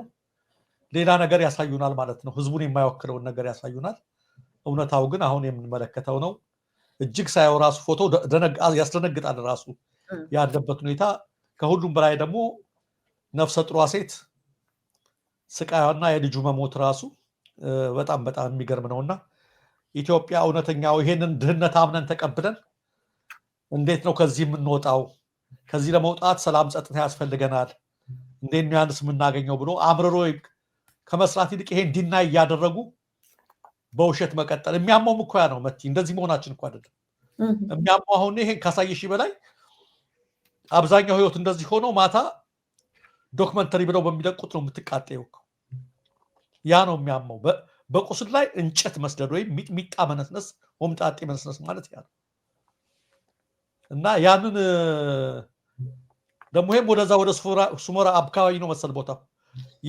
ሌላ ነገር ያሳዩናል ማለት ነው። ህዝቡን የማይወክለውን ነገር ያሳዩናል። እውነታው ግን አሁን የምንመለከተው ነው። እጅግ ሳይው ራሱ ፎቶ ያስደነግጣል። ራሱ ያለበት ሁኔታ ከሁሉም በላይ ደግሞ ነፍሰ ጥሯ ሴት ስቃዩና የልጁ መሞት ራሱ በጣም የሚገርም ነውና ኢትዮጵያ እውነተኛው ይሄንን ድህነት አምነን ተቀብለን እንዴት ነው ከዚህ የምንወጣው? ከዚህ ለመውጣት ሰላም ጸጥታ ያስፈልገናል። እንዴት ነው ያንስ የምናገኘው ብሎ አምርሮ ከመስራት ይልቅ ይሄን ዲና እያደረጉ በውሸት መቀጠል የሚያመውም እኮ ያ ነው መቲ። እንደዚህ መሆናችን እኮ አይደለም የሚያመው። አሁን ይሄን ካሳየሽ በላይ አብዛኛው ህይወት እንደዚህ ሆኖ ማታ ዶክመንተሪ ብለው በሚለቁት ነው የምትቃጠየው። ያ ነው የሚያመው። በቁስል ላይ እንጨት መስደድ ወይም ሚጥሚጣ መነስነስ፣ ሆምጣጤ መነስነስ ማለት ያ ነው። እና ያንን ደግሞ ይሄም ወደዛ ወደ ሱመራ አካባቢ ነው መሰል ቦታው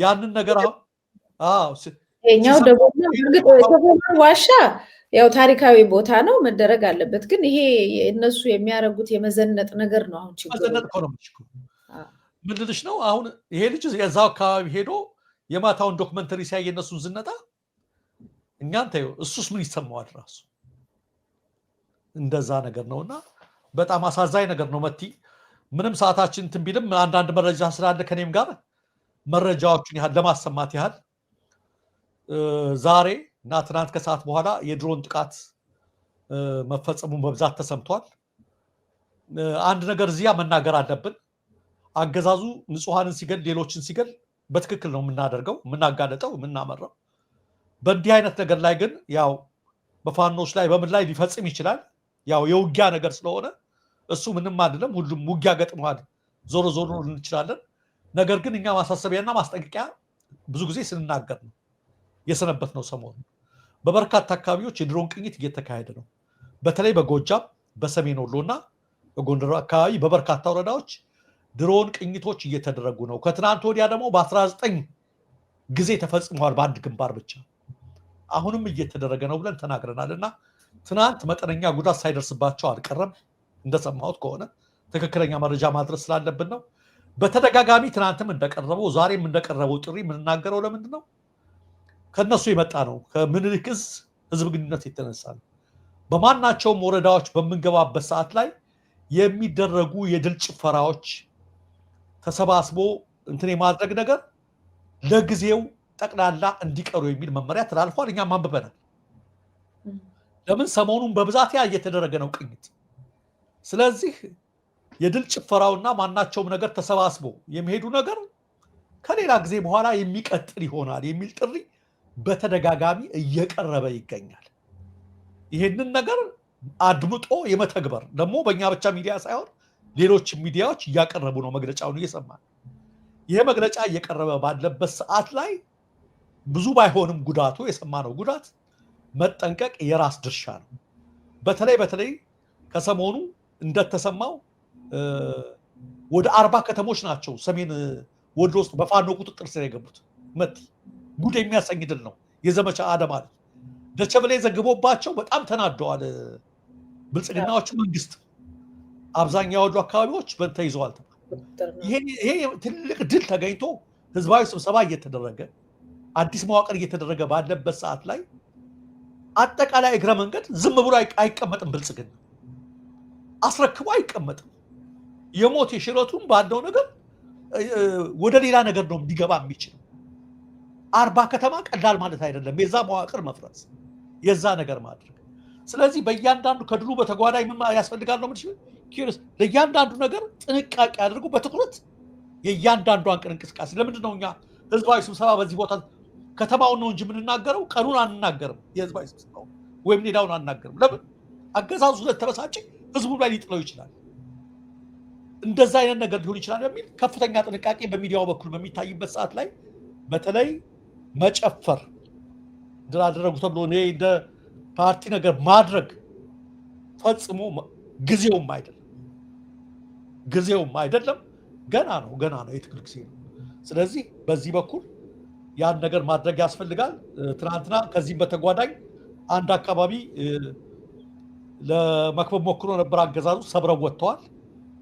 ያንን ነገር የኛው ደግሞ ዋሻ ያው ታሪካዊ ቦታ ነው መደረግ አለበት። ግን ይሄ እነሱ የሚያረጉት የመዘነጥ ነገር ነው። አሁን ችግሩ መዘነጥ እኮ ነው። ምን ልልሽ ነው አሁን ይሄ ልጅ የዛው አካባቢ ሄዶ የማታውን ዶክመንተሪ ሲያይ የነሱን ዝነጣ እኛን ታዩ እሱስ ምን ይሰማዋል? ራሱ እንደዛ ነገር ነውና በጣም አሳዛኝ ነገር ነው መቲ። ምንም ሰዓታችን እንትን ቢልም አንዳንድ መረጃ ስላለ ከኔም ጋር መረጃዎቹን ያህል ለማሰማት ያህል ዛሬ እና ትናንት ከሰዓት በኋላ የድሮን ጥቃት መፈጸሙን በብዛት ተሰምቷል። አንድ ነገር እዚያ መናገር አለብን። አገዛዙ ንጹሃንን ሲገል ሌሎችን ሲገል በትክክል ነው የምናደርገው፣ የምናጋለጠው፣ የምናመራው። በእንዲህ አይነት ነገር ላይ ግን ያው በፋኖች ላይ በምን ላይ ሊፈጽም ይችላል። ያው የውጊያ ነገር ስለሆነ እሱ ምንም አይደለም። ሁሉም ውጊያ ገጥመዋል። ዞሮ ዞሮ እንችላለን። ነገር ግን እኛ ማሳሰቢያና ማስጠንቀቂያ ብዙ ጊዜ ስንናገር ነው የሰነበት ነው። ሰሞኑ በበርካታ አካባቢዎች የድሮን ቅኝት እየተካሄደ ነው። በተለይ በጎጃም በሰሜን ወሎና በጎንደር አካባቢ በበርካታ ወረዳዎች ድሮን ቅኝቶች እየተደረጉ ነው። ከትናንት ወዲያ ደግሞ በ19 ጊዜ ተፈጽመዋል በአንድ ግንባር ብቻ። አሁንም እየተደረገ ነው ብለን ተናግረናል እና ትናንት መጠነኛ ጉዳት ሳይደርስባቸው አልቀረም። እንደሰማሁት ከሆነ ትክክለኛ መረጃ ማድረስ ስላለብን ነው። በተደጋጋሚ ትናንትም እንደቀረበው ዛሬም እንደቀረበው ጥሪ የምንናገረው ለምንድን ነው? ከነሱ የመጣ ነው። ከምኒልክ ዕዝ ህዝብ ግንኙነት የተነሳ ነው። በማናቸውም ወረዳዎች በምንገባበት ሰዓት ላይ የሚደረጉ የድል ጭፈራዎች ተሰባስቦ እንትን የማድረግ ነገር ለጊዜው ጠቅላላ እንዲቀሩ የሚል መመሪያ ተላልፏል። እኛም አንብበናል። ለምን ሰሞኑን በብዛት ያ እየተደረገ ነው ቅኝት። ስለዚህ የድል ጭፈራውና ማናቸውም ነገር ተሰባስቦ የሚሄዱ ነገር ከሌላ ጊዜ በኋላ የሚቀጥል ይሆናል የሚል ጥሪ በተደጋጋሚ እየቀረበ ይገኛል። ይሄንን ነገር አድምጦ የመተግበር ደግሞ በእኛ ብቻ ሚዲያ ሳይሆን ሌሎች ሚዲያዎች እያቀረቡ ነው። መግለጫውን እየሰማን ይሄ መግለጫ እየቀረበ ባለበት ሰዓት ላይ ብዙ ባይሆንም ጉዳቱ የሰማነው ጉዳት መጠንቀቅ የራስ ድርሻ ነው። በተለይ ከሰሞኑ እንደተሰማው ወደ 40 ከተሞች ናቸው ሰሜን ወሎ ውስጥ በፋኖ ቁጥጥር ስር የገቡት። መቲ ጉድ የሚያሰኝ ድል ነው። የዘመቻ አደማ ደቸበሌ ዘግቦባቸው በጣም ተናደዋል ብልጽግናዎች። መንግስት አብዛኛው ወሎ አካባቢዎች ተይዘዋል። ይሄ ትልቅ ድል ተገኝቶ ህዝባዊ ስብሰባ እየተደረገ አዲስ መዋቅር እየተደረገ ባለበት ሰዓት ላይ አጠቃላይ እግረ መንገድ ዝም ብሎ አይቀመጥም። ብልጽግና አስረክቦ አይቀመጥም። የሞት የሽረቱን ባለው ነገር ወደ ሌላ ነገር ነው እንዲገባ የሚችል። 40 ከተማ ቀላል ማለት አይደለም። የዛ መዋቅር መፍረስ የዛ ነገር ማድረግ። ስለዚህ በእያንዳንዱ ከድሉ በተጓዳኝ ምን ያስፈልጋል ነው ኪሪስ ለእያንዳንዱ ነገር ጥንቃቄ አድርጉ በትኩረት የእያንዳንዷን እንቅስቃሴ። ለምንድን ነው እኛ ህዝባዊ ስብሰባ በዚህ ቦታ ከተማውን ነው እንጂ የምንናገረው ቀኑን አንናገርም። የህዝባዊ ስብሰባው ወይም ሜዳውን አንናገርም። ለምን? አገዛዙ ስለተበሳጨ ህዝቡ ላይ ሊጥለው ይችላል። እንደዛ አይነት ነገር ሊሆን ይችላል በሚል ከፍተኛ ጥንቃቄ በሚዲያው በኩል በሚታይበት ሰዓት ላይ በተለይ መጨፈር ድራደረጉ ተብሎ እኔ እንደ ፓርቲ ነገር ማድረግ ፈጽሞ ጊዜውም አይደለም። ገና ነው የትግል ጊዜ ነው። ስለዚህ በዚህ በኩል ያን ነገር ማድረግ ያስፈልጋል። ትናንትና ከዚህም በተጓዳኝ አንድ አካባቢ ለመክበብ ሞክሮ ነበር አገዛዙ፣ ሰብረው ወጥተዋል።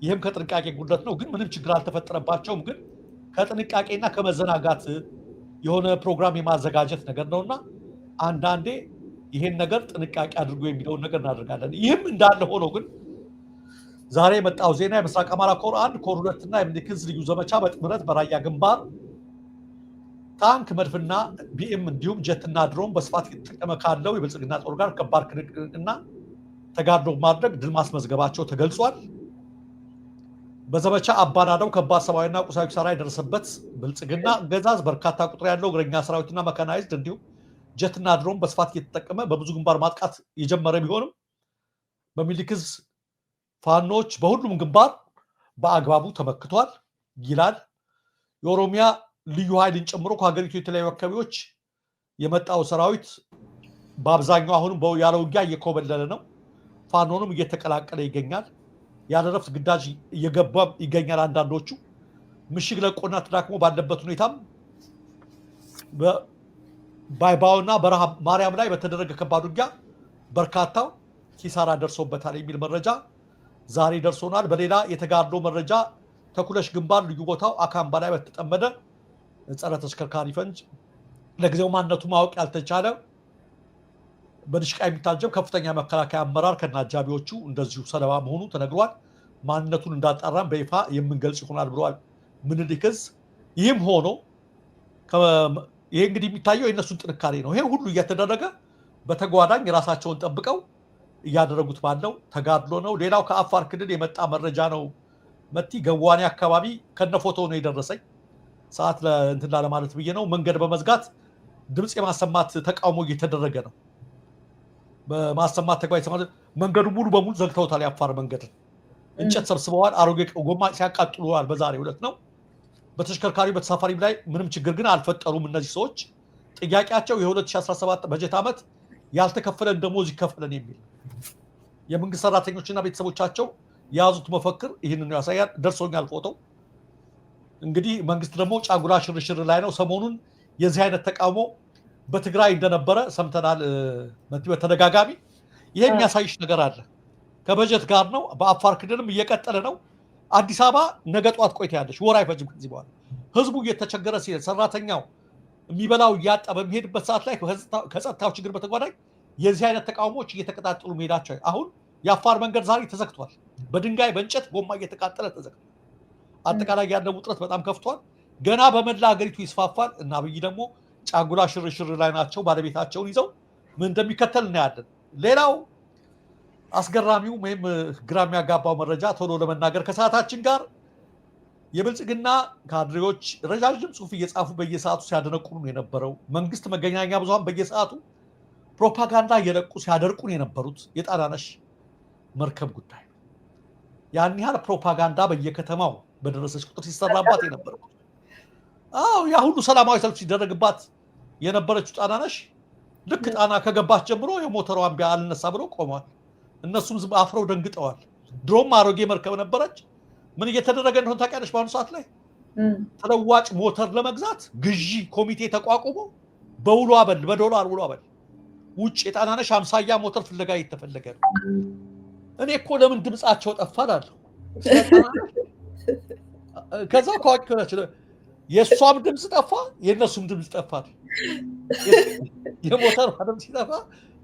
ይህም ከጥንቃቄ ጉድለት ነው። ግን ምንም ችግር አልተፈጠረባቸውም። ግን ከጥንቃቄና ከመዘናጋት የሆነ ፕሮግራም የማዘጋጀት ነገር ነውና አንዳንዴ ይሄን ነገር ጥንቃቄ አድርጎ የሚለውን ነገር እናደርጋለን። ይህም እንዳለ ሆኖ ግን ዛሬ የመጣው ዜና የምስራቅ አማራ ኮር 1 ኮር 2 እና የምኒልክ ዕዝ ልዩ ዘመቻ በጥምረት በራያ ግንባር ታንክ፣ መድፍና ቢኤም እንዲሁም ጀትና ድሮን በስፋት እየተጠቀመ ካለው የብልጽግና ጦር ጋር ከባድ ክንቅንቅና ተጋድሎ ማድረግ ድል ማስመዝገባቸው ተገልጿል። በዘመቻ አባናደው ከባድ ሰብአዊና ቁሳዊ ኪሳራ የደረሰበት ብልጽግና አገዛዝ በርካታ ቁጥር ያለው እግረኛ ሰራዊትና መካናይዝድ እንዲሁም ጀትና ድሮን በስፋት እየተጠቀመ በብዙ ግንባር ማጥቃት የጀመረ ቢሆንም በምኒልክ ዕዝ ፋኖች በሁሉም ግንባር በአግባቡ ተመክቷል ይላል። የኦሮሚያ ልዩ ኃይልን ጨምሮ ከሀገሪቱ የተለያዩ አካባቢዎች የመጣው ሰራዊት በአብዛኛው አሁንም ያለ ውጊያ እየኮበለለ ነው። ፋኖንም እየተቀላቀለ ይገኛል። ያለ ረፍት ግዳጅ እየገባ ይገኛል። አንዳንዶቹ ምሽግ ለቆና ተዳክሞ ባለበት ሁኔታም በባይባውና በረሃ ማርያም ላይ በተደረገ ከባድ ውጊያ በርካታው ኪሳራ ደርሶበታል የሚል መረጃ ዛሬ ደርሶናል። በሌላ የተጋድሎ መረጃ ተኩለሽ ግንባር ልዩ ቦታው አካምባ ላይ በተጠመደ ጸረ ተሽከርካሪ ፈንጅ ለጊዜው ማንነቱ ማወቅ ያልተቻለ በድሽቃ የሚታጀብ ከፍተኛ መከላከያ አመራር ከነአጃቢዎቹ እንደዚሁ ሰለባ መሆኑ ተነግሯል። ማንነቱን እንዳጣራን በይፋ የምንገልጽ ይሆናል ብለዋል ምኒልክ ዕዝ። ይህም ሆኖ ይሄ እንግዲህ የሚታየው የእነሱን ጥንካሬ ነው። ይሄ ሁሉ እየተደረገ በተጓዳኝ ራሳቸውን ጠብቀው እያደረጉት ባለው ተጋድሎ ነው። ሌላው ከአፋር ክልል የመጣ መረጃ ነው። መቲ ገዋኔ አካባቢ ከነፎቶ ነው የደረሰኝ። ሰዓት እንትን ላለማለት ብዬ ነው። መንገድ በመዝጋት ድምፅ የማሰማት ተቃውሞ እየተደረገ ነው። በማሰማት ተግባር መንገዱ ሙሉ በሙሉ ዘግተውታል። የአፋር መንገድን እንጨት ሰብስበዋል። አሮጌ ጎማ ሲያቃጥሉዋል። በዛሬው ዕለት ነው። በተሽከርካሪ በተሳፋሪም ላይ ምንም ችግር ግን አልፈጠሩም። እነዚህ ሰዎች ጥያቄያቸው የ2017 በጀት ዓመት ያልተከፈለን ደሞዝ ይከፈለን የሚል የመንግስት ሰራተኞችና ቤተሰቦቻቸው የያዙት መፈክር ይህንን ያሳያል። ደርሶኛል ፎቶ። እንግዲህ መንግስት ደግሞ ጫጉላ ሽርሽር ላይ ነው። ሰሞኑን የዚህ አይነት ተቃውሞ በትግራይ እንደነበረ ሰምተናል በተደጋጋሚ። ይሄ የሚያሳይሽ ነገር አለ። ከበጀት ጋር ነው። በአፋር ክልልም እየቀጠለ ነው። አዲስ አበባ ነገ ጧት ቆይታ ያለች ወር አይፈጅም ከዚህ በኋላ ህዝቡ እየተቸገረ ሲሄድ ሰራተኛው የሚበላው እያጣ በሚሄድበት ሰዓት ላይ ከጸጥታው ችግር በተጓዳኝ የዚህ አይነት ተቃውሞዎች እየተቀጣጠሉ መሄዳቸው አሁን የአፋር መንገድ ዛሬ ተዘግቷል። በድንጋይ በእንጨት ጎማ እየተቃጠለ ተዘግቷል። አጠቃላይ ያለው ውጥረት በጣም ከፍቷል። ገና በመላ ሀገሪቱ ይስፋፋል እና አብይ ደግሞ ጫጉላ ሽርሽር ላይ ናቸው። ባለቤታቸውን ይዘው ምን እንደሚከተል እናያለን። ሌላው አስገራሚው ወይም ግራ የሚያጋባው መረጃ ቶሎ ለመናገር ከሰዓታችን ጋር የብልጽግና ካድሬዎች ረጃጅም ጽሁፍ እየጻፉ በየሰዓቱ ሲያደነቁን የነበረው መንግስት መገናኛ ብዙሃን በየሰዓቱ ፕሮፓጋንዳ እየለቁ ሲያደርቁን የነበሩት የጣናነሽ መርከብ ጉዳይ ነው። ያን ያህል ፕሮፓጋንዳ በየከተማው በደረሰች ቁጥር ሲሰራባት የነበረው ያ ሁሉ ሰላማዊ ሰልፍ ሲደረግባት የነበረችው ጣናነሽ ልክ ጣና ከገባች ጀምሮ የሞተሯ አንቢያ አልነሳ ብሎ ቆሟል። እነሱም ዝም አፍረው ደንግጠዋል። ድሮም አሮጌ መርከብ ነበረች። ምን እየተደረገ እንደሆነ ታውቂያለሽ? በአሁኑ ሰዓት ላይ ተለዋጭ ሞተር ለመግዛት ግዢ ኮሚቴ ተቋቁሞ በውሎ አበል በዶላር ውሎ አበል ውጭ የጣናነሽ 50ያ ሞተር ፍለጋ እየተፈለገ ነው። እኔ እኮ ለምን ድምፃቸው ጠፋላለሁ። ከዛ ከዋጭ የእሷም ድምፅ ጠፋ፣ የእነሱም ድምፅ ጠፋ። የሞተር ድምፅ ሲጠፋ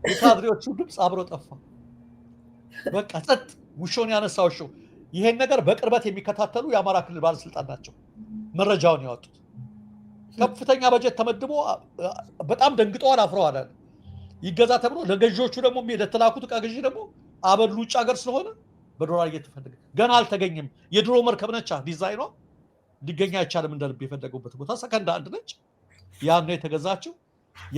የካድሬዎቹ ድምፅ አብሮ ጠፋ። በቃ ጸጥ። ውሾን ያነሳ ውሾ። ይሄን ነገር በቅርበት የሚከታተሉ የአማራ ክልል ባለስልጣን ናቸው መረጃውን ያወጡት። ከፍተኛ በጀት ተመድቦ በጣም ደንግጠዋል፣ አፍረዋል። ይገዛ ተብሎ ለገዢዎቹ ደግሞ የተላኩት ዕቃ ገዢ ደግሞ አበሉ ውጭ ሀገር ስለሆነ በዶላር እየተፈለገ ገና አልተገኘም። የድሮ መርከብ ነቻ ዲዛይኗ ሊገኝ አይቻልም እንደልብ የፈለገበት ቦታ ሰከንድ አንድ ነች ያን ነው የተገዛችው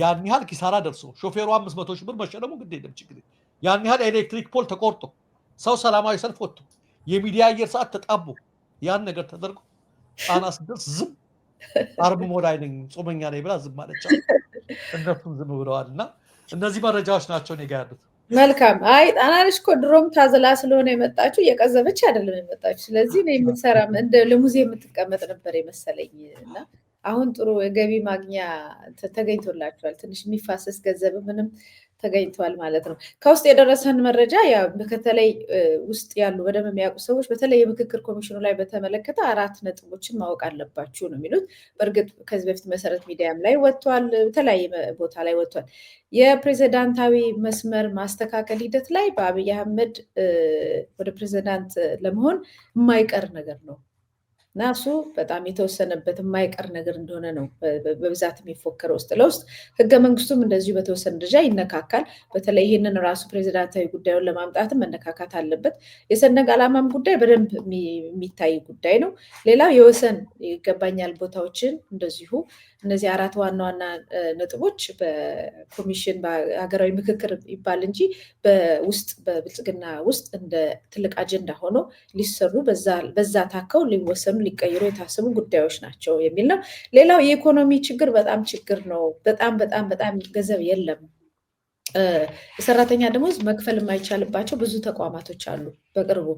ያን ያህል ኪሳራ ደርሶ ሾፌሩ 500 ሺህ ብር መሸለሙ ግድ የለም ችግር ያን ያህል ኤሌክትሪክ ፖል ተቆርጦ ሰው ሰላማዊ ሰልፍ ወጥቶ የሚዲያ አየር ሰዓት ተጣቦ ያን ነገር ተደርጎ ጣና ስደርስ ዝም አርብ ሞዳይ ነኝ ጾመኛ ነኝ ብላ ዝም አለች እነሱም ዝም ብለዋልና እነዚህ መረጃዎች ናቸው እኔ ጋር ያሉት መልካም አይ ጣናልሽ እኮ ድሮም ታዝላ ስለሆነ የመጣችው የቀዘበች አይደለም የመጣችው ስለዚህ ነው የምትሰራ እንደ ለሙዚየም የምትቀመጥ ነበር የመሰለኝና አሁን ጥሩ የገቢ ማግኛ ተገኝቶላችኋል ትንሽ የሚፋሰስ ገንዘብ ምንም ተገኝቷል ማለት ነው ከውስጥ የደረሰን መረጃ ያ በከተለይ ውስጥ ያሉ በደም የሚያውቁ ሰዎች በተለይ የምክክር ኮሚሽኑ ላይ በተመለከተ 4 ነጥቦችን ማወቅ አለባችሁ ነው የሚሉት በርግጥ ከዚህ በፊት መሰረት ሚዲያም ላይ ወጥቷል በተለያየ ቦታ ላይ ወጥቷል የፕሬዝዳንታዊ መስመር ማስተካከል ሂደት ላይ በአብይ አህመድ ወደ ፕሬዝዳንት ለመሆን የማይቀር ነገር ነው ናሱ በጣም የተወሰነበት የማይቀር ነገር እንደሆነ ነው በብዛት የሚፎከረው ውስጥ ለውስጥ ህገ መንግስቱም እንደዚሁ በተወሰነ ደረጃ ይነካካል በተለይ ይሄንን ራሱ ፕሬዝዳንታዊ ጉዳዩን ለማምጣትም መነካካት አለበት የሰንደቅ ዓላማም ጉዳይ በደንብ የሚታይ ጉዳይ ነው ሌላው የወሰን ይገባኛል ቦታዎችን እንደዚሁ እነዚህ 4 ዋና ዋና ነጥቦች በኮሚሽን በሀገራዊ ምክክር ይባል እንጂ በውስጥ በብልጽግና ውስጥ እንደ ትልቅ አጀንዳ ሆኖ ሊሰሩ በዛ ታከው ሊወሰኑ ሊቀየሩ የታሰቡ ጉዳዮች ናቸው የሚል ነው ሌላው የኢኮኖሚ ችግር በጣም ችግር ነው በጣም ገንዘብ የለም የሰራተኛ ደሞዝ መክፈል የማይቻልባቸው ብዙ ተቋማቶች አሉ በቅርቡ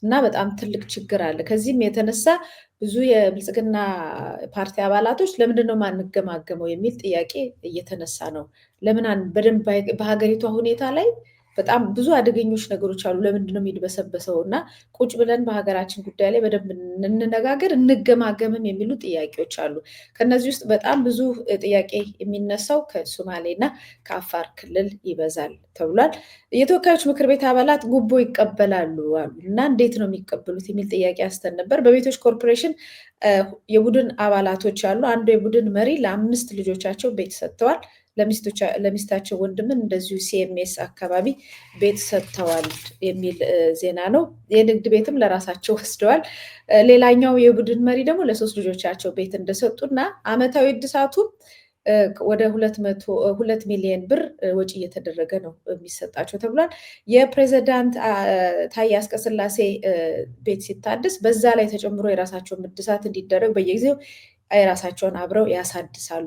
እና በጣም ትልቅ ችግር አለ ከዚህም የተነሳ ብዙ የብልጽግና ፓርቲ አባላቶች ለምንድነው ማንገማገመው የሚል ጥያቄ እየተነሳ ነው ለምን በደንብ በሀገሪቷ ሁኔታ ላይ በጣም ብዙ አደገኞች ነገሮች አሉ ለምንድነው የሚድበሰበሰውና ቁጭ ብለን በሀገራችን ጉዳይ ላይ በደንብ እንነጋገር እንገማገምም የሚሉ ጥያቄዎች አሉ ከነዚህ ውስጥ በጣም ብዙ ጥያቄ የሚነሳው ከሶማሌና ከአፋር ክልል ይበዛል ተብሏል የተወካዮች ምክር ቤት አባላት ጉቦ ይቀበላሉ እና እንዴት ነው የሚቀበሉት የሚል ጥያቄ አስተን ነበር በቤቶች ኮርፖሬሽን የቡድን አባላቶች አሉ አንዱ የቡድን መሪ ለ5 ልጆቻቸው ቤት ሰጥተዋል ለሚስታቸው ወንድምን እንደዚሁ ሲኤምኤስ አካባቢ ቤት ሰጥተዋል የሚል ዜና ነው የንግድ ቤትም ለራሳቸው ወስደዋል ሌላኛው የቡድን መሪ ደግሞ ለ3 ልጆቻቸው ቤት እንደሰጡና አመታዊ እድሳቱ ወደ 2 ሚሊዮን ብር ወጪ እየተደረገ ነው የሚሰጣቸው ተብሏል የፕሬዝዳንት ታዬ አጽቀሥላሴ ቤት ሲታደስ በዛ ላይ ተጨምሮ የራሳቸው እድሳት እንዲደረግ በየጊዜው አይራሳቸውን አብረው ያሳድሳሉ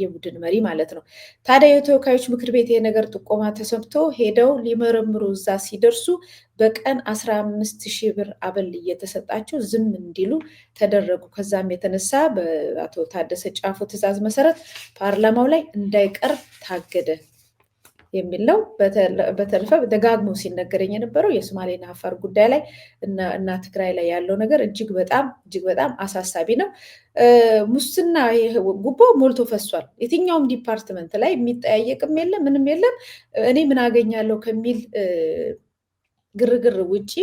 የቡድን መሪ ማለት ነው ታዲያ የተወካዮች ምክር ቤት የነገር ጥቆማ ተሰምቶ ሄደው ሊመረምሩ እዛ ሲደርሱ በቀን 15,000 ብር አበል እየተሰጣቸው ዝም እንዲሉ ተደረጉ ከዛም የተነሳ በአቶ ታደሰ ጫፎ ትዕዛዝ መሰረት ፓርላማው ላይ እንዳይቀርብ ታገደ የሚል ነው በተረፈ ደጋግሞ ሲነገረኝ የነበረው የሶማሌና አፋር ጉዳይ ላይ እና ትግራይ ላይ ያለው ነገር እጅግ በጣም አሳሳቢ ነው ሙስና ጉቦ ሞልቶ ፈሷል የትኛውም ዲፓርትመንት ላይ የሚጠያየቅም የለም ምንም የለም እኔ ምን አገኛለሁ ከሚል ግርግር ውጪ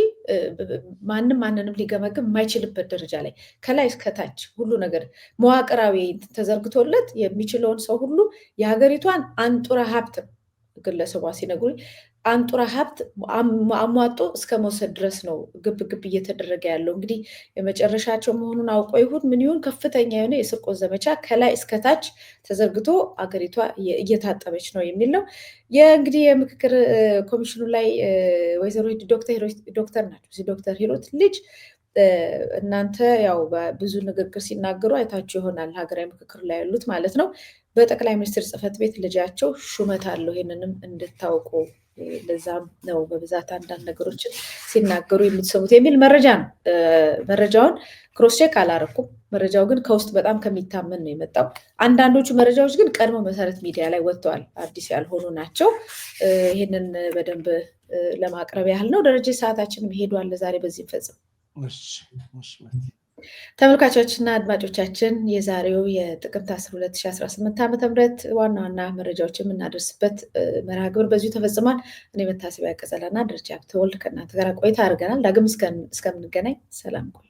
ማንንም ሊገመግም የማይችልበት ደረጃ ላይ ከላይ እስከታች ሁሉ ነገር መዋቅራዊ ተዘርግቶለት የሚችለውን ሰው ሁሉ የሀገሪቷን አንጡራ ሀብት ግለሰቧ ሲነግሩኝ አንጡራ ሀብት አሟጦ እስከ መውሰድ ድረስ ነው ግብ እየተደረገ ያለው እንግዲህ የመጨረሻቸው መሆኑን አውቀው ይሁን ምን ይሁን ከፍተኛ የሆነ የስርቆት ዘመቻ ከላይ እስከታች ተዘርግቶ አገሪቷ እየታጠበች ነው የሚል ነው የእንግዲህ የምክክር ኮሚሽኑ ላይ ወይዘሮ ዶክተር ናቸው ዶክተር ሂሩት ልጅ እናንተ ያው ብዙ ንግግር ሲናገሩ አይታችሁ ይሆናል ሀገራዊ ምክክር ላይ ያሉት ማለት ነው በጠቅላይ ሚኒስትር ጽሕፈት ቤት ልጃቸው ሹመት አለው ይሄንንም እንድታውቁ ለዛም ነው በብዛት አንዳንድ ነገሮችን ሲናገሩ የምትሰሙት የሚል መረጃ ነው መረጃውን ክሮስ ቼክ አላረኩም መረጃው ግን ከውስጥ በጣም ከሚታመን ነው የመጣው አንዳንዶቹ መረጃዎች ግን ቀድሞ መሰረት ሚዲያ ላይ ወጥተዋል አዲስ ያልሆኑ ናቸው ይሄንን በደንብ ለማቅረብ ያህል ነው ደረጃ ሰዓታችንም ሄዷል ዛሬ በዚህ ፈጽም ተመልካቾችና አድማጮቻችን የዛሬው የጥቅምት 10 2018 ዓ.ም ዋና ዋና መረጃዎች የምናደርስበት መርሃ ግብር በዚሁ ተፈጽሟል እኔ መታሰቢያ ቀጸላና ደረጃ ሀብተወልድ ከእናንተ ጋር ቆይታ አድርገናል ዳግም እስከምንገናኝ ሰላም ቆዩ